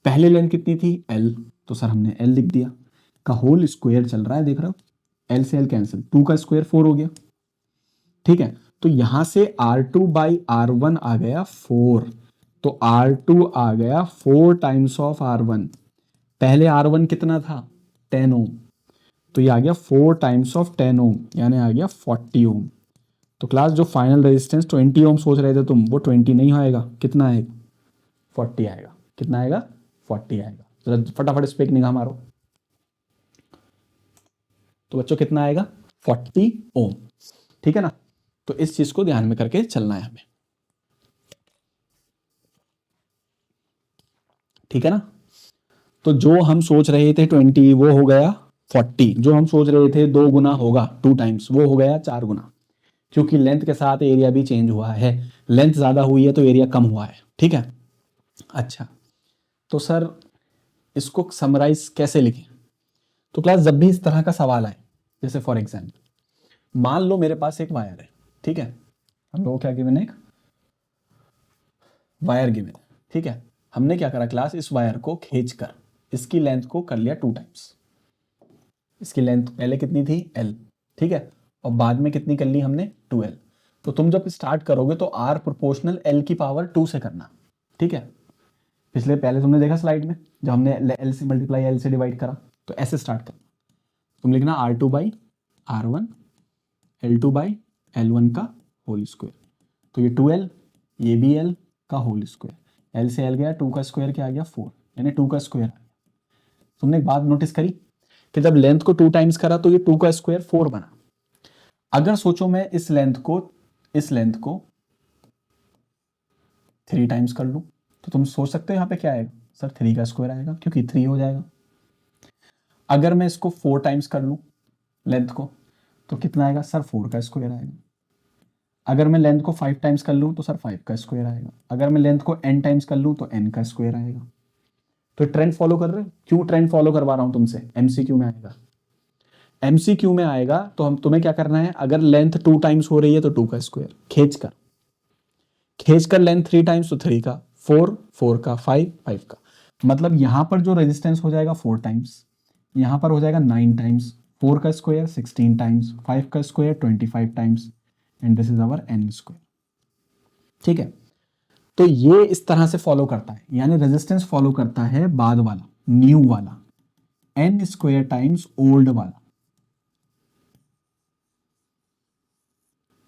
पहले लेंथ कितनी थी? L, तो सर हमने L लिख दिया। का होल स्क्वायर चल रहा है, देख रहे हो, L से L कैंसिल, 2 का स्क्वायर 4 हो गया, ठीक है। तो यहां से R2/R1 आ गया 4, तो R2 आ गया 4 टाइम्स ऑफ R1। पहले R1 कितना था? 10 ओम, तो ये आ गया 4 टाइम्स ऑफ 10 ओम, यानी आ गया 40 ओम। तो क्लास जो फाइनल रेजिस्टेंस 20 ओम सोच रहे थे तुम, वो 20 नहीं आएगा, कितना आएगा? 40 आएगा। कितना आएगा? 40 आएगा। जरा फटाफट इस पे एक निगाह मारो। तो बच्चों कितना आएगा? 40 ओम, ठीक है ना। तो इस चीज को ध्यान में करके चलना है हमें, ठीक है ना। तो जो हम सोच रहे थे 20 वो हो गया 40, जो हम सोच रहे थे 2 गुना होगा 2 टाइम्स, वो हो गया 4 गुना, क्योंकि लेंथ के साथ एरिया भी चेंज हुआ है। लेंथ ज्यादा हुई है तो एरिया कम हुआ है, ठीक है। अच्छा, तो सर इसको समराइज कैसे लिखें? तो क्लास जब भी इस तरह का सवाल आए, जैसे फॉर एग्जाम्पल मान लो मेरे पास एक वायर है, ठीक है, हम लोग क्या गिवन है? एक वायर गिवन है, ठीक है। हमने क्या करा क्लास, इस वायर को खींच कर इसकी लेंथ को कर लिया 2 टाइम्स। इसकी लेंथ पहले कितनी थी? L, ठीक है, और बाद में कितनी कर ली हमने? 2L। तो तुम जब स्टार्ट करोगे तो R प्रोपोर्शनल L की पावर 2 से करना, ठीक है। पिछले पहले तुमने देखा स्लाइड में, जब हमने L से मल्टीप्लाई L से डिवाइड करा, तो ऐसे स्टार्ट करना। तुम लिखना R2/R1 L2/L1 का होल स्क्वायर, तो ये 2L, ये भी L का होल स्क्वायर, L से L गया, 2 का स्क्वायर क्या आ गया? 4, यानी 2 का स्क्वायर। तुमने एक बात नोटिस करी कि जब लेंथ को 2 टाइम्स करा तो ये 2 का स्क्वायर 4 बना। अगर सोचो मैं इस लेंथ को 3 टाइम्स कर लूं, तो तुम सोच सकते हो यहाँ पे क्या आएगा? सर 3 का स्क्वायर आएगा, क्योंकि 3 हो जाएगा। अगर मैं इसको 4 टाइम्स कर लूं लेंथ को, तो कितना आएगा? सर 4 का स्क्वायर आएगा। अगर मैं लेंथ को 5 टाइम्स कर लूं तो सर 5 का स्क्वायर आएगा। अगर मैं लेंथ को n टाइम्स कर लूं तो n का स्क्वायर आएगा। तो ट्रेंड फॉलो कर रहे हो? क्यों ट्रेंड फॉलो करवा रहा हूं तुमसे? एमसीक्यू में आएगा, एमसीक्यू में आएगा। तो हम तुम्हें क्या करना है, अगर लेंथ 2 टाइम्स हो रही है तो 2 का स्क्वायर, खींच कर लेंथ 3 टाइम्स तो 3 का, 4 का, 5 का, मतलब यहां पर जो रेजिस्टेंस हो जाएगा 4 टाइम्स, यहां पर हो जाएगा 9 टाइम्स, 4 का स्क्वायर 16 टाइम्स, 5 का square 25 times, and this is our n square, ठीक है। तो ये इस तरह से फॉलो करता है, यानी रेजिस्टेंस फॉलो करता है बाद वाला, न्यू वाला, n स्क्वायर टाइम्स ओल्ड वाला।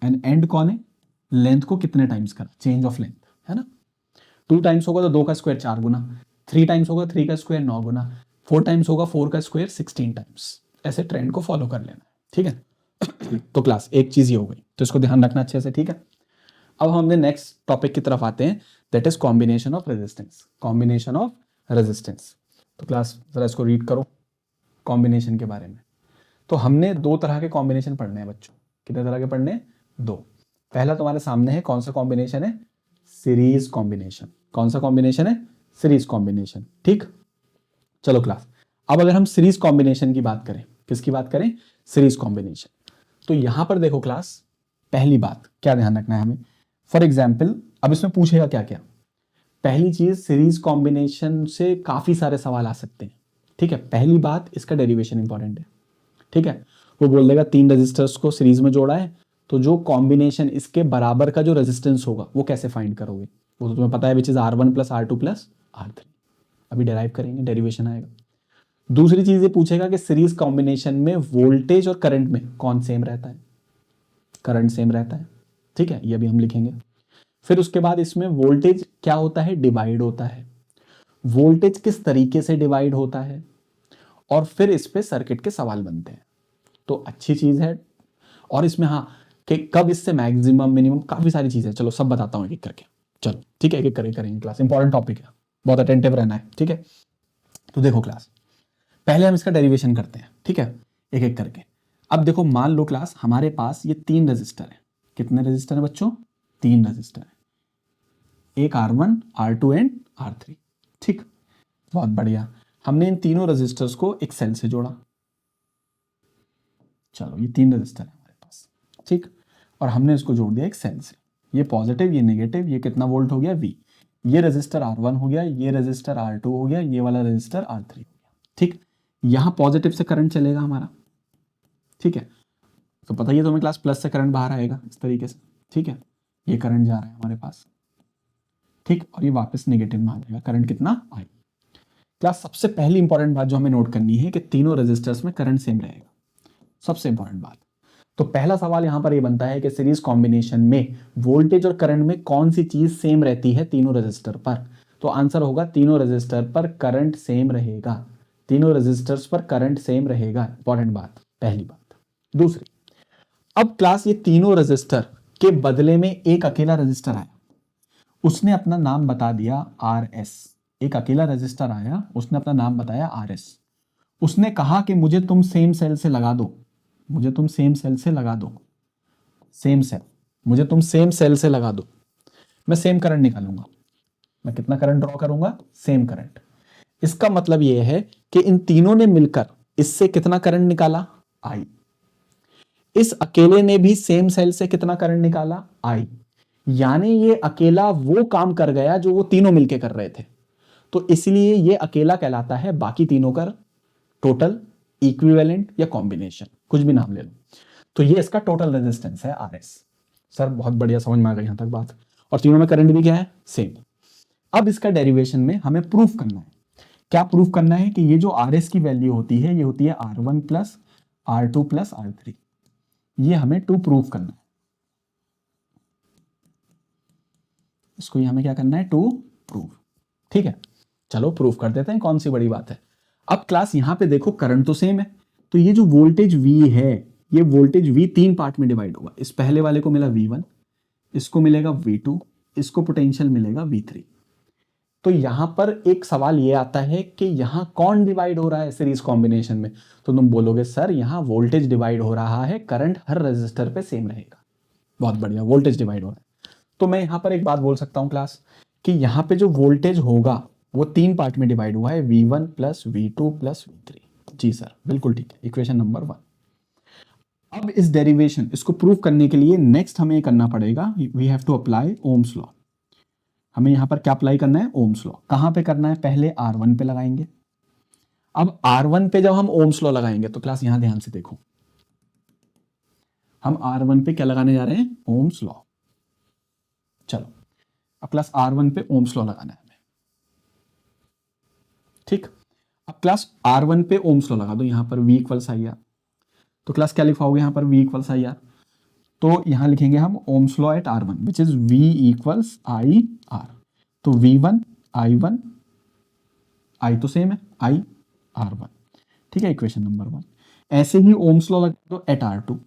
एंड एंड कौन है? लेंथ को कितने टाइम्स करा, चेंज ऑफ लेंथ, है ना। 2 टाइम्स होगा तो 2 का स्क्वायर 4 गुना, 3 टाइम्स होगा 3 का स्क्वायर 9 गुना, 4 टाइम्स होगा 4 का स्क्वायर 16 टाइम्स। ऐसे ट्रेंड को फॉलो कर लेना है, ठीक है। तो क्लास एक चीज ये हो गई, तो इसको ध्यान रखना अच्छे से, ठीक है। अब हम अपने नेक्स्ट टॉपिक की तरफ आते हैं, that is combination of resistance, combination of resistance. तो क्लास जरा इसको रीड करो कॉम्बिनेशन के बारे में। तो हमने 2 तरह के कॉम्बिनेशन पढ़ने हैं बच्चों। कितने तरह के पढ़ने हैं? 2। पहला तुम्हारे सामने है, कौन सा कॉम्बिनेशन है? Series combination. कौन सा कॉम्बिनेशन है? सीरीज कॉम्बिनेशन, ठीक। चलो क्लास, अब अगर हम सीरीज कॉम्बिनेशन की बात करें, किसकी बात करें? Series combination. तो यहां पर देखो क्लास, पहली बात क्या ध्यान रखना है हमें, फॉर एग्जाम्पल अब इसमें पूछेगा क्या क्या। पहली चीज, सीरीज कॉम्बिनेशन से काफी सारे सवाल आ सकते हैं, ठीक है। पहली बात, इसका डेरिवेशन इंपॉर्टेंट है, ठीक है, वो बोल देगा 3 रजिस्टर्स को सीरीज में जोड़ा है, तो जो कॉम्बिनेशन इसके बराबर का जो रेजिस्टेंस होगा वो कैसे फाइंड करोगे, वो तो तुम्हें पता है, which is R1 plus R2 plus R3। अभी डेराइव करेंगे, डेरिवेशन आएगा। दूसरी चीज ये पूछेगा कि सीरीज कॉम्बिनेशन में वोल्टेज और करंट में कौन सेम रहता है, करंट सेम रहता है, ठीक है, ये भी हम लिखेंगे। फिर उसके बाद इसमें वोल्टेज क्या होता है, डिवाइड होता है, वोल्टेज किस तरीके से डिवाइड होता है, और फिर इस पे सर्किट के सवाल बनते हैं। तो अच्छी चीज है। और इसमें हाँ, कि कब इससे मैक्सिमम मिनिमम, काफी सारी चीजें, चलो सब बताता हूँ एक एक करके। चलो ठीक है, एक एक करके करेंगे क्लास, इंपॉर्टेंट टॉपिक है, बहुत अटेंटिव रहना है, ठीक है। तो देखो क्लास, पहले हम इसका डेरिवेशन करते हैं, ठीक है, एक एक करके। अब देखो, मान लो क्लास हमारे पास ये 3 रजिस्टर है। कितने रजिस्टर है बच्चों, 3 रजिस्टर है, एक R1, R2 एंड R3, ठीक, बहुत बढ़िया। हमने इन तीनों रजिस्टर्स को एक सेल से जोड़ा, चलो ये 3 रजिस्टर है हमारे पास, ठीक, और हमने इसको जोड़ दिया एक सेल से। ये पॉजिटिव, ये नेगेटिव, ये कितना वोल्ट हो गया V, ये रजिस्टर R1 हो गया, ये रजिस्टर R2 हो गया, ये वाला रजिस्टर R3 हो गया, ठीक। यहां पॉजिटिव से करंट चलेगा हमारा, ठीक है, तो पता ही है तुम्हें क्लास, प्लस से करंट बाहर आएगा इस तरीके से, ठीक है, ये करंट जा रहा है हमारे पास, ठीक, और ये वापस नेगेटिव में आ जाएगा, करंट कितना आई। क्लास सबसे पहली इंपॉर्टेंट बात जो हमें नोट करनी है कि तीनों रेजिस्टर्स में करंट सेम रहेगा, सबसे इंपॉर्टेंट बात। तो पहला सवाल यहां पर ये बनता है कि सीरीज कॉम्बिनेशन में वोल्टेज और करंट में कौन सी चीज सेम रहती है तीनों रेजिस्टर पर, तो आंसर होगा तीनों रेजिस्टर पर करंट सेम रहेगा, तीनों रेजिस्टर्स पर करंट सेम रहेगा, इंपॉर्टेंट बात, पहली बात। दूसरी, अब क्लास ये तीनों रेजिस्टर के बदले में एक अकेला रेजिस्टर आया, उसने अपना नाम बता दिया RS, एक अकेला रेजिस्टर आया, उसने अपना नाम बताया RS, उसने कहा कि मुझे तुम सेम सेल से लगा दो, मुझे तुम सेम सेल से लगा दो, सेम सेल, मुझे तुम सेम सेल से लगा दो, मैं सेम करंट निकालूंगा, मैं कितना करंट ड्रॉ करूंगा, सेम करंट। इसका मतलब यह है कि इन तीनों ने मिलकर इससे कितना करंट निकाला, I, इस अकेले ने भी सेम सेल से कितना करंट निकाला, I, यानी ये अकेला वो काम कर गया जो वो तीनों मिलके कर रहे थे, तो इसलिए ये अकेला कहलाता है, बाकी तीनों का टोटल, इक्विवेलेंट या कॉम्बिनेशन, कुछ भी नाम ले लो। तो ये इसका टोटल रेजिस्टेंस है RS। सर बहुत बढ़िया, समझ में आ गई यहां तक बात, और तीनों में करंट भी क्या है, सेम। अब इसका डेरिवेशन में हमें प्रूफ करना है, क्या प्रूफ करना है कि ये जो RS की वैल्यू होती है, ये होती है R1 plus R2 plus R3, ये हमें टू प्रूफ करना है, इसको हमें क्या करना है, टू प्रूफ, ठीक है। चलो प्रूफ कर देते हैं, कौन सी बड़ी बात है। अब क्लास यहां पे देखो, करंट तो सेम है, तो ये जो वोल्टेज V है, ये वोल्टेज V 3 पार्ट में डिवाइड होगा, इस पहले वाले को मिला V1, इसको मिलेगा V2, इसको पोटेंशियल मिलेगा V3। तो यहां पर एक सवाल ये आता है कि यहां कौन डिवाइड हो रहा है सीरीज कॉम्बिनेशन में, तो तुम बोलोगे सर यहां वोल्टेज डिवाइड हो रहा है, करंट हर रेजिस्टर पे सेम रहेगा, बहुत बढ़िया, वोल्टेज डिवाइड हो रहा है। तो मैं यहां पर एक बात बोल सकता हूं क्लास, कि यहां पे जो वोल्टेज होगा वो 3 पार्ट में डिवाइड हुआ है, V1 plus V2 plus V3। जी सर, बिल्कुल ठीक है, इक्वेशन नंबर 1। अब इस डेरिवेशन, इसको प्रूव करने के लिए नेक्स्ट हमें करना पड़ेगा, we have to apply Ohm's law. हमें यहां पर क्या अप्लाई करना है, ओम्स लॉ। कहां पे करना है, पहले R1 पे लगाएंगे। अब R1 पे जब हम ओम्स लॉ लगाएंगे, तो क्लास यहां ध्यान से देखो, हम R1 पे क्या लगाने जा रहे हैं, ओम्स लॉ। चलो अब क्लास R1 पे ओम्स लॉ लगाना है हमें, ठीक। अब क्लास R1 पे ओम्स लॉ लगा दो, यहां पर V इक्वल्स IR, तो क्लास क्या लिखवाओगे यहां पर, V इक्वल्स IR, तो यहां लिखेंगे हम Ohm's law at R1 which is V equals IR, तो V1 I1, I तो सेम है, IR1, ठीक है, इक्वेशन नंबर 1। ऐसे ही ओम्स लॉ लगा दो एट R2,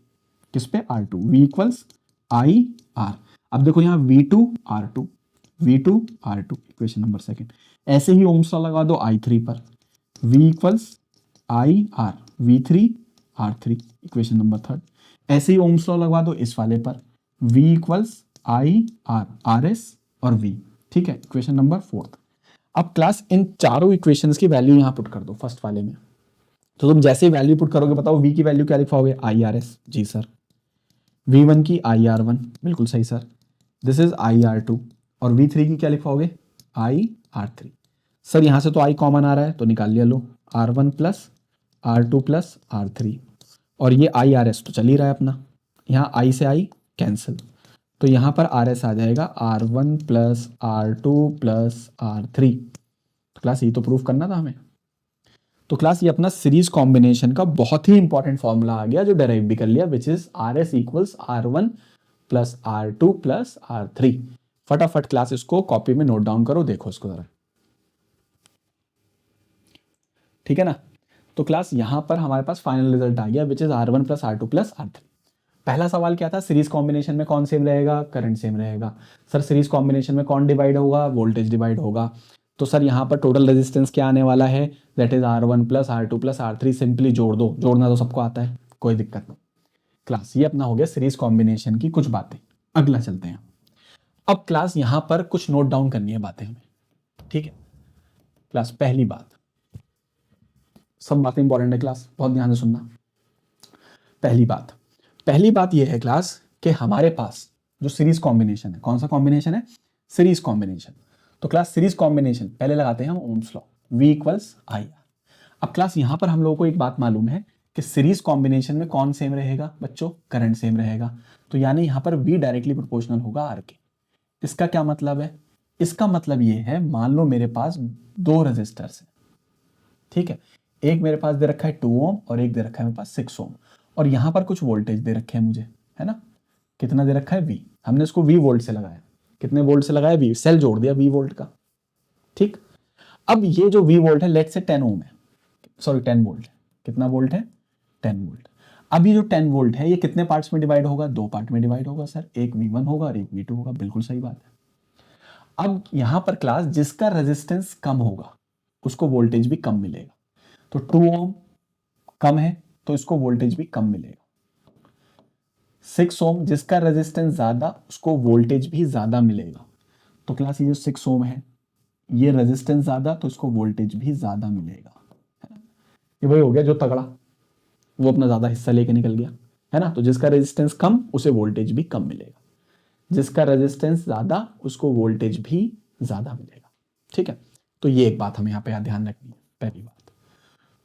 किस पे, R2, V इक्वल्स IR। अब देखो यहाँ V2 R2, V2 R2, equation number 2। ऐसे ही ओम्स लॉ लगा दो I3 पर, V equals IR, V3 R3, equation number 3। ऐसे ही ओम्स लॉ लगवा दो इस वाले पर, V इक्वल्स IR, RS और V, ठीक है, इक्वेशन नंबर 4। अब क्लास इन चारों इक्वेशंस की वैल्यू यहां पुट कर दो फर्स्ट वाले में, तो तुम जैसे ही वैल्यू पुट करोगे, बताओ V की वैल्यू क्या लिखवाओगे, IRS, जी सर। V1 की IR1, बिल्कुल सही सर, दिस इज IR2, और V3 की क्या लिखवाओगे, IR3। सर यहां से तो I कॉमन आ रहा है, तो निकाल लिया, लो R1 plus R2 plus R3, और ये आई आर एस तो चल ही रहा है अपना, यहाँ आई से आई कैंसिल, तो यहाँ पर आर एस आ जाएगा R1 plus R2 plus R3। तो क्लास ये तो प्रूफ करना था हमें। तो क्लास ये अपना सीरीज कॉम्बिनेशन का बहुत ही इंपॉर्टेंट फॉर्मूला आ गया जो डेराइव भी कर लिया, which is R S equals R1 plus R2 plus R3। फटाफट क्लास इसको कॉपी में नोट डाउन करो, देखो इसको जरा, ठीक है ना। तो क्लास यहां पर हमारे पास फाइनल रिजल्ट आ गया, which is R1 plus R2 plus R3। पहला सवाल क्या था, सीरीज कॉम्बिनेशन में कौन सेम रहेगा, करंट सेम रहेगा। सर सीरीज कॉम्बिनेशन में कौन डिवाइड होगा, वोल्टेज डिवाइड होगा। तो सर यहाँ पर टोटल रेजिस्टेंस क्या आने वाला है, that is R1 plus R2 plus R3। Simply जोड़ दो, जोड़ना तो सबको आता है, कोई दिक्कत नहीं। क्लास ये अपना हो गया सीरीज कॉम्बिनेशन की कुछ बातें। अगला चलते हैं। अब क्लास यहाँ पर कुछ नोट डाउन करनी है बातें हमें, ठीक है। क्लास पहली बात, सब बातें इंपॉर्टेंट है क्लास, बहुत ध्यान से सुनना। पहली बात यह है क्लास कि हमारे पास जो सीरीज कॉम्बिनेशन है, कौन सा कॉम्बिनेशन है, सीरीज कॉम्बिनेशन। तो क्लास सीरीज कॉम्बिनेशन पहले लगाते हैं हम Ohm's law, V equals I R. अब क्लास यहां पर हम लोगों को एक बात मालूम है कि सीरीज कॉम्बिनेशन में कौन सेम रहेगा बच्चों, करंट सेम रहेगा। तो यानी यहां पर V डायरेक्टली प्रोपोर्शनल होगा आर के। इसका क्या मतलब है, इसका मतलब ये है, मान लो मेरे पास दो रेजिस्टर्स हैं, ठीक है। एक मेरे पास दे रखा है 2 ओम और एक दे रखा है मेरे पास 6 ओम, और यहां पर कुछ वोल्टेज दे रखे हैं मुझे, है ना। कितना दे रखा है, V। हमने इसको V वोल्ट से लगाया, कितने वोल्ट से लगाया, V, सेल जोड़ दिया V वोल्ट का, ठीक। अब ये जो V वोल्ट है, लेट से 10 ओम है, सॉरी 10 वोल्ट है। कितना वोल्ट है, 10 वोल्ट। अब ये जो 10 वोल्ट है ये कितने पार्ट्स में डिवाइड होगा, दो पार्ट में डिवाइड होगा सर, एक V1 होगा और एक V2 होगा, बिल्कुल सही बात है। अब यहां पर क्लास जिसका रेजिस्टेंस कम होगा उसको वोल्टेज भी कम मिलेगा। तो 2 ओम कम है तो इसको वोल्टेज भी कम मिलेगा। 6 ओम जिसका रेजिस्टेंस ज्यादा उसको वोल्टेज भी ज्यादा मिलेगा। तो क्लास ये जो 6 ओम है ये रेजिस्टेंस ज्यादा तो इसको वोल्टेज भी ज्यादा मिलेगा, है ना। ये वही हो गया जो तगड़ा वो अपना ज्यादा हिस्सा लेके निकल गया, है ना। तो जिसका रेजिस्टेंस कम उसे वोल्टेज भी कम मिलेगा, जिसका रेजिस्टेंस ज्यादा उसको वोल्टेज भी ज्यादा मिलेगा, ठीक है। तो ये एक बात हमें यहाँ पे ध्यान रखनी है, पहली बात।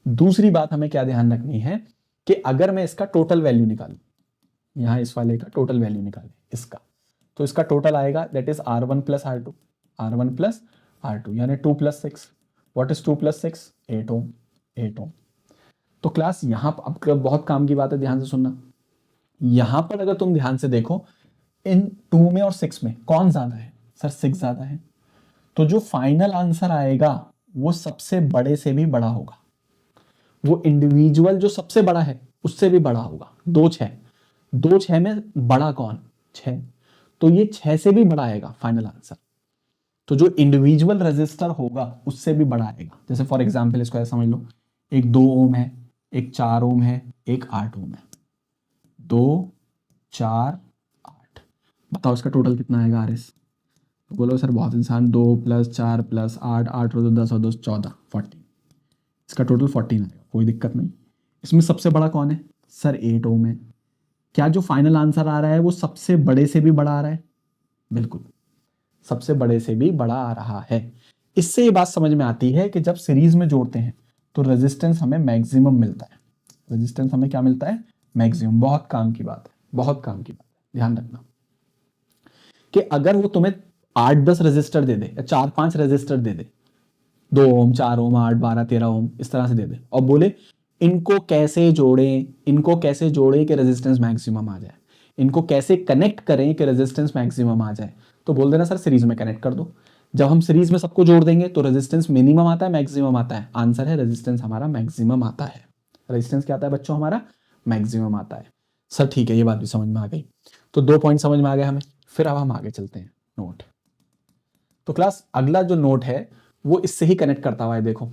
दूसरी बात हमें क्या ध्यान रखनी है कि अगर मैं इसका टोटल वैल्यू निकालूं, यहां इस वाले का टोटल वैल्यू निकालें इसका, तो इसका टोटल आएगा that is R1 plus R2, R1 plus R2 यानी 2 प्लस 6। व्हाट इज 2 प्लस 6, 8 ओम, 8 ओम। तो क्लास यहां पर अब बहुत काम की बात है, ध्यान से सुनना। यहां पर अगर तुम ध्यान से देखो, इन 2 में और 6 में कौन ज्यादा है, सर 6 ज्यादा है। तो जो फाइनल आंसर आएगा वो सबसे बड़े से भी बड़ा होगा, वो इंडिविजुअल जो सबसे बड़ा है उससे भी बड़ा होगा। 2 6, 2 6 में बड़ा कौन, 6, तो ये 6 से भी बड़ा आएगा फाइनल आंसर। तो जो इंडिविजुअल रजिस्टर होगा उससे भी बड़ा आएगा। जैसे फॉर एग्जांपल इसको ऐसा समझ लो, एक 2 ओम है, एक 4 ओम है, एक 8 ओम है, 2 4 8। बताओ इसका टोटल कितना आएगा आर एस। बोलो सर बहुत इंसान, 2 प्लस 4 प्लस 8, 8 और 10 और 2 14, 14। इसका टोटल 14 आएगा, कोई दिक्कत नहीं। इसमें सबसे बड़ा कौन है, सर 8 ओम है। क्या जो फाइनल आंसर आ रहा है वो सबसे बड़े से भी बड़ा आ रहा है, बिल्कुल सबसे बड़े से भी बड़ा आ रहा है। इससे ये बात समझ में आती है कि जब सीरीज में जोड़ते हैं तो रेजिस्टेंस हमें मैक्सिमम मिलता है। रेजिस्टेंस हमें क्या मिलता है, मैक्सिमम। बहुत काम की बात है, बहुत काम की बात है, ध्यान रखना कि अगर वो तुम्हें 8-10 रजिस्टर दे दे या 4-5 रजिस्टर दे दे, 2 ओम 4 ओम 8 12 13 ओम इस तरह से दे दे, और बोले इनको कैसे जोड़ें, इनको कैसे जोड़ें कि रेजिस्टेंस मैक्सिमम आ जाए, इनको कैसे कनेक्ट करें कि रेजिस्टेंस मैक्सिमम आ जाए, तो बोल देना सर सीरीज में कनेक्ट कर दो। जब हम सीरीज में सबको जोड़ देंगे तो रेजिस्टेंस मिनिमम आता है मैक्सिमम आता है, आंसर है रेजिस्टेंस हमारा मैक्सिमम आता है। रेजिस्टेंस क्या आता है बच्चों, हमारा मैक्सिमम आता है। सर ठीक है, ये बात भी समझ में आ गई। तो 2 पॉइंट समझ में आ गए हमें। फिर अब हम आगे चलते हैं, नोट। तो क्लास अगला जो नोट है वो इससे ही कनेक्ट करता हुआ है, देखो,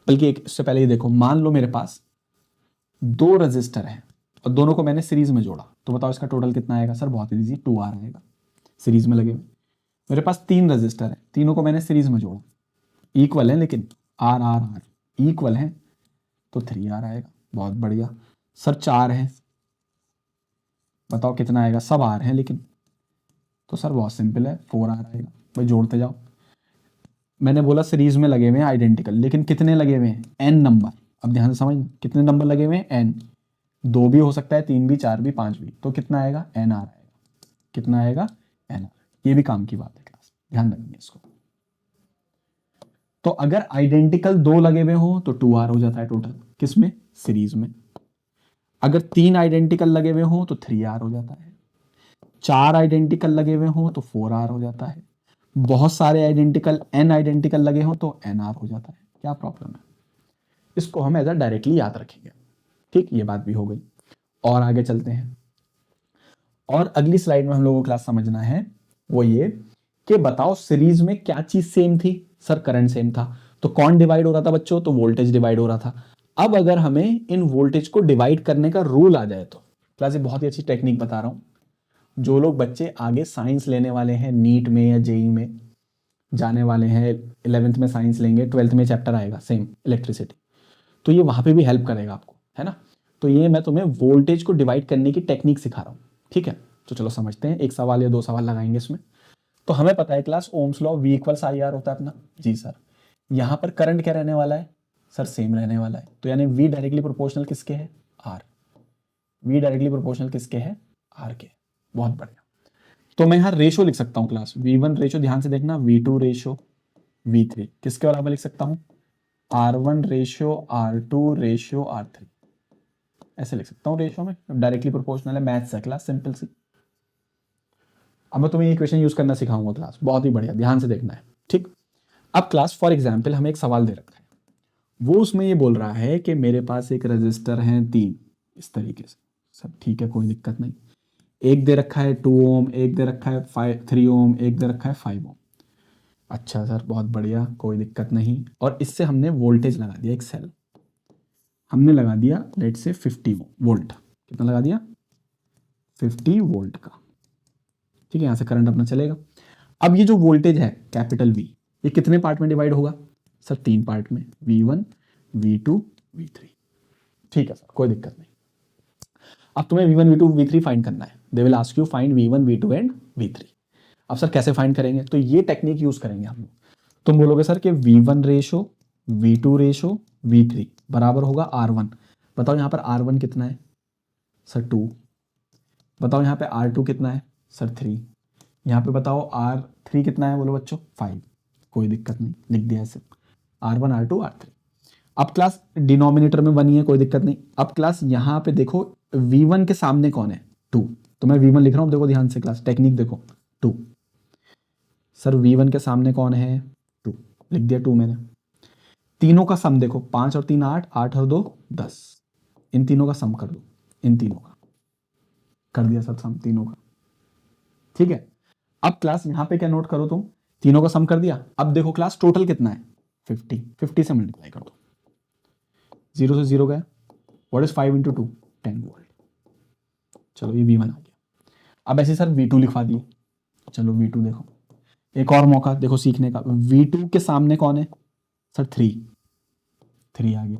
बल्कि एक इससे पहले ही देखो, मान लो मेरे पास 2 रजिस्टर हैं और दोनों को मैंने सीरीज में जोड़ा, तो बताओ इसका टोटल कितना आएगा, सर बहुत इजी, 2R आएगा सीरीज में लगे हुए। मेरे पास 3 रजिस्टर है, तीनों को मैंने सीरीज में जोड़ा, इक्वल है लेकिन R R R इक्वल है, तो 3R आएगा, बहुत बढ़िया। सर 4 है, बताओ कितना आएगा, सब R है लेकिन, तो सर बहुत सिंपल है, 4R आएगा। भाई जोड़ते जाओ। मैंने बोला सीरीज में लगे हुए हैं आइडेंटिकल, लेकिन कितने लगे हुए हैं, n नंबर। अब ध्यान से समझना, कितने नंबर लगे हुए हैं, n। 2 भी हो सकता है, 3 भी, 4 भी, 5 भी, तो कितना आएगा, एन आर आएगा। कितना आएगा, एन आर। ये भी काम की बात है क्लास, ध्यान रखिए इसको। तो अगर आइडेंटिकल 2 लगे हुए हो तो 2R हो जाता है टोटल, किसमें, सीरीज में। अगर 3 आइडेंटिकल लगे हुए हो तो 3R हो जाता है। 4 आइडेंटिकल लगे हुए हो तो 4R हो जाता है। बहुत सारे आइडेंटिकल, n आइडेंटिकल लगे हो तो NR हो जाता है। क्या प्रॉब्लम है, इसको हम एज अ डायरेक्टली याद रखेंगे। ठीक, ये बात भी हो गई। और आगे चलते हैं, और अगली स्लाइड में हम लोगों को क्लास समझना है वो ये कि बताओ सीरीज में क्या चीज सेम थी। सर करंट सेम था, तो कौन डिवाइड हो रहा था बच्चों, तो वोल्टेज डिवाइड हो रहा था। अब अगर हमें इन वोल्टेज को डिवाइड करने का रूल आ जाए तो, क्लास ये बहुत ही अच्छी टेक्निक बता रहा हूं। जो लोग बच्चे आगे साइंस लेने वाले हैं, नीट में या जेई में जाने वाले हैं, 11th में साइंस लेंगे, 12th में चैप्टर आएगा सेम इलेक्ट्रिसिटी, तो ये वहां पे भी हेल्प करेगा आपको, है ना। तो ये मैं तुम्हें वोल्टेज को डिवाइड करने की टेक्निक सिखा रहा हूँ, ठीक है। तो चलो समझते हैं, एक सवाल या 2 सवाल लगाएंगे इसमें। तो हमें पता है class, Ohm's law V equals I are होता है अपना। जी सर, यहाँ पर करंट क्या रहने वाला है, सर सेम रहने वाला है, तो यानी V डायरेक्टली प्रोपोर्शनल किसके है, R। V डायरेक्टली प्रोपोर्शनल किसके है, R के। बहुत बढ़िया। तो मैं यहाँ रेशो लिख सकता हूँ क्लास, V1 रेशो, ध्यान से देखना, V2 रेशो V3 किसके बराबर लिख सकता हूँ, R1 ratio R2 ratio R3, ऐसे लिख सकता हूँ रेशो में, डायरेक्टली प्रोपोर्शनल है, मैथ्स है क्लास, सिंपल सी। अब मैं तुम्हें ये इक्वेशन यूज करना सिखाऊंगा क्लास, बहुत ही बढ़िया, ध्यान से देखना है, ठीक। अब क्लास फॉर एग्जांपल हमें एक सवाल दे रखा है, वो उसमें ये बोल रहा है कि मेरे पास एक रजिस्टर है 3, इस तरीके से, सब ठीक है, कोई दिक्कत नहीं। एक दे रखा है 2 ओम, एक दे रखा है 3 ओम, एक दे रखा है 5 ओम। अच्छा सर, बहुत बढ़िया, कोई दिक्कत नहीं। और इससे हमने वोल्टेज लगा दिया, एक सेल हमने लगा दिया, लेट से 50 वोल्ट। कितना लगा दिया, 50 वोल्ट का, ठीक है। यहाँ से करंट अपना चलेगा। अब ये जो वोल्टेज है कैपिटल V, ये कितने पार्ट में डिवाइड होगा, सर 3 पार्ट में, V1 V2 V3, ठीक है सर, कोई दिक्कत नहीं। अब तुम्हें V1 V2 V3 फाइंड करना है, they will ask you find V1 V2 and V3। अब सर कैसे फाइंड करेंगे, तो ये टेक्निक यूज करेंगे हम लोग। तुम बोलोगे सर कि V1 ratio V2 ratio V3 बराबर होगा R1। बताओ यहाँ पर R1 कितना है, सर 2। बताओ यहाँ पे R2 कितना है, सर 3। यहाँ पे बताओ R3 कितना है, बोलो बच्चों 5। कोई दिक्कत नहीं, लिख दिया ऐसे, R1 R2 R3। अब क्लास डिनोमिनेटर में बनी है, कोई दिक्कत नहीं। अब क्लास यहाँ पे देखो V1 के सामने कौन है, 2, तो मैं V1 लिख रहा हूँ, देखो ध्यान से क्लास, टेक्निक देखो, 2। सर V1 के सामने कौन है, 2, लिख दिया 2 मैंने। तीनों का सम देखो, 5 और 3 8, 8 और 2 10, इन तीनों का सम कर दो, इन तीनों का कर दिया सर सम, तीनों का, ठीक है। अब क्लास यहाँ पे क्या नोट करो तुम, तीनों का सम कर दिया। अब देखो क्लास टोटल कितना है, 50, 50 से मल्टीप्लाई कर दो, 0 से 0 गया, व्हाट इज 5 इंटू 2, 10 वोल्ट। चलो ये V1 आ गया। अब ऐसे सर V2 लिखवा दिए, चलो V2 देखो, एक और मौका देखो सीखने का। V2 के सामने कौन है, सर 3, 3 आ गया।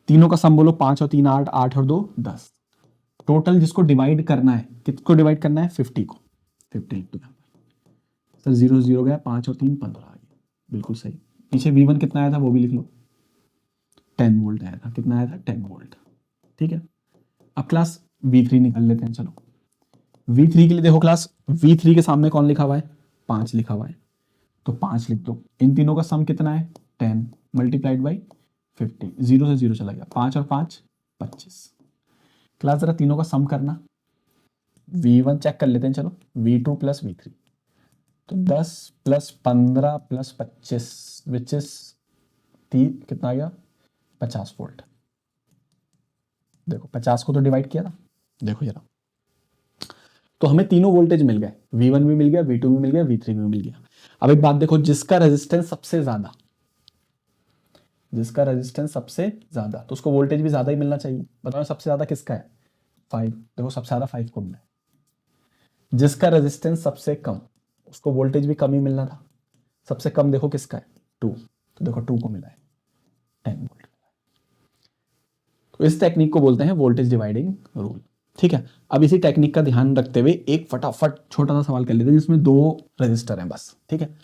तीनों का सम बोलो, 5 और 3 8, 8 और 2 10। टोटल जिसको डिवाइड करना है, किसको डिवाइड करना है, 50 को, 50 लिख दो यहाँ पर। सर 0 0 गया, 5 और 3 15 आ गया, बिल्कुल सही। पीछे V1 कितना आया था वो भी लिख लो, 10 वोल्ट आया था। कितना आया था, 10 वोल्ट, ठीक है। अब क्लास V3 निकाल लेते हैं, चलो। V3 के लिए देखो क्लास, V3 के सामने कौन लिखा हुआ है, 5 लिखा हुआ है, तो 5 लिख दो। इन तीनों का सम कितना है, 10 मल्टीप्लाइड बाई 50, 0 से 0 चला गया, 5 और 5 25। क्लास जरा तीनों का सम करना, V1 चेक कर लेते हैं, चलो, V2 प्लस V3, तो 10 प्लस 15 प्लस 25 विच इज कितना आ गया, 50 वोल्ट। देखो 50 को तो डिवाइड किया था, देखो जरा, तो हमें तीनों वोल्टेज मिल गए, V1 भी मिल गया, V2 भी मिल गया, V3 भी मिल गया। अब एक बात देखो, जिसका रेजिस्टेंस सबसे ज्यादा, जिसका रेजिस्टेंस सबसे ज्यादा, तो उसको वोल्टेज भी ज्यादा ही मिलना चाहिए। बताओ सबसे ज्यादा किसका है, 5, देखो सबसे ज्यादा 5 को मिला है। जिसका रेजिस्टेंस सबसे कम, उसको वोल्टेज भी कम ही मिलना था। सबसे कम देखो किसका है, 2, तो देखो 2 को मिला है, 10 वोल्ट। तो इस टेक्निक को बोलते हैं वोल्टेज डिवाइडिंग रूल, ठीक है। अब इसी टेक्निक का ध्यान रखते हुए एक फटाफट छोटा सा सवाल कर लेते हैं जिसमें 2 रजिस्टर हैं बस, ठीक है।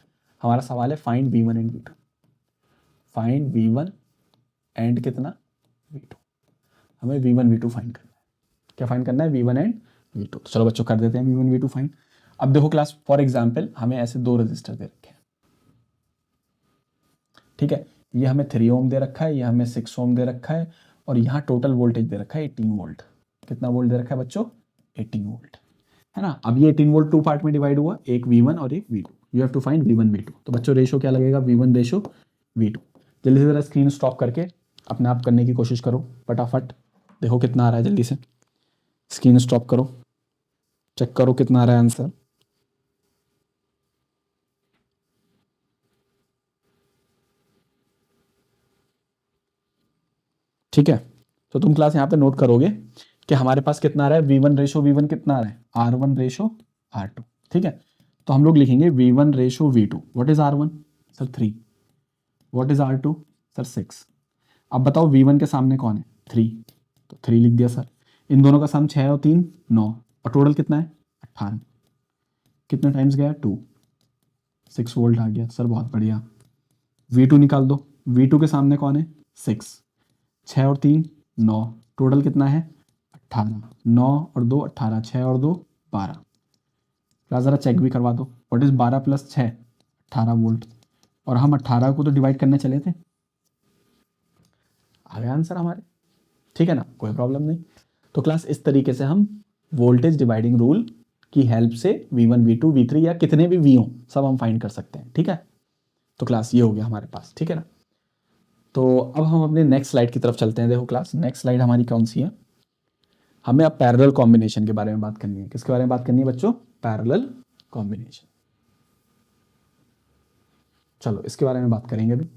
हमारा सवाल है find V1 and V2, find V1 and कितना V2, हमें V1 V2 फाइंड करना है। क्या फाइंड करना है, V1 एंड V2। तो चलो बच्चों कर देते हैं V1 V2 फाइंड। अब देखो क्लास, फॉर एग्जाम्पल हमें ऐसे 2 रजिस्टर दे रखे हैं, ठीक है, ये हमें 3 ओम दे रखा है, ये हमें 6 ओम दे रखा है, और यहाँ टोटल वोल्टेज दे रखा है 18 वोल्ट। कितना वोल्ट दे रखा है बच्चों, 18 वोल्ट, है ना। अब ये 18 वोल्ट 2 पार्ट में डिवाइड हुआ, एक V1 और एक V2। You have to find V1 V2। तो बच्चों रेशो क्या लगेगा, V1 रेशो V2। जल्दी से ज़रा स्क्रीन स्टॉप करके अपने आप करने की कोशिश करो फटाफट, देखो कितना आ रहा है, जल्दी से स्क्रीन स्टॉप करो, चेक करो कितना आ रहा है आंसर। ठीक है, तो तुम क्लास यहाँ पे नोट करोगे कि हमारे पास कितना आ रहा है, V1 रेशो V1 कितना आ रहा है, R1 रेशो R2। ठीक है, तो हम लोग लिखेंगे V1 ratio V2। What is R1 sir 3, what is R2 sir 6। अब बताओ V1 के सामने कौन है, 3, तो 3 लिख दिया सर। इन दोनों का सम 6 और 3 9, और टोटल कितना है 18। कितने टाइम्स गया 2, 6 वोल्ट आ गया सर, बहुत बढ़िया। V2 निकाल दो, V2 के सामने कौन है 6, 6 और 3 9, टोटल कितना है 18। 9 और 2 18, 6 और 2 12। क्या ज़रा चेक भी करवा दो, व्हाट इज 12 प्लस 6 18 वोल्ट, और हम 18 को तो डिवाइड करने चले थे, आ गया आंसर हमारे। ठीक है ना, कोई प्रॉब्लम नहीं। तो क्लास इस तरीके से हम वोल्टेज डिवाइडिंग रूल की हेल्प से V1 V2 V3 या कितने भी V हो सब हम फाइंड कर सकते हैं। ठीक है, तो क्लास ये हो गया हमारे पास, ठीक है ना। तो अब हम अपने नेक्स्ट स्लाइड की तरफ चलते हैं। देखो क्लास, नेक्स्ट स्लाइड हमारी कौन सी है, हमें अब पैरेलल कॉम्बिनेशन के बारे में बात करनी है। किसके बारे में बात करनी है बच्चों, पैरेलल कॉम्बिनेशन। चलो इसके बारे में बात करेंगे अभी।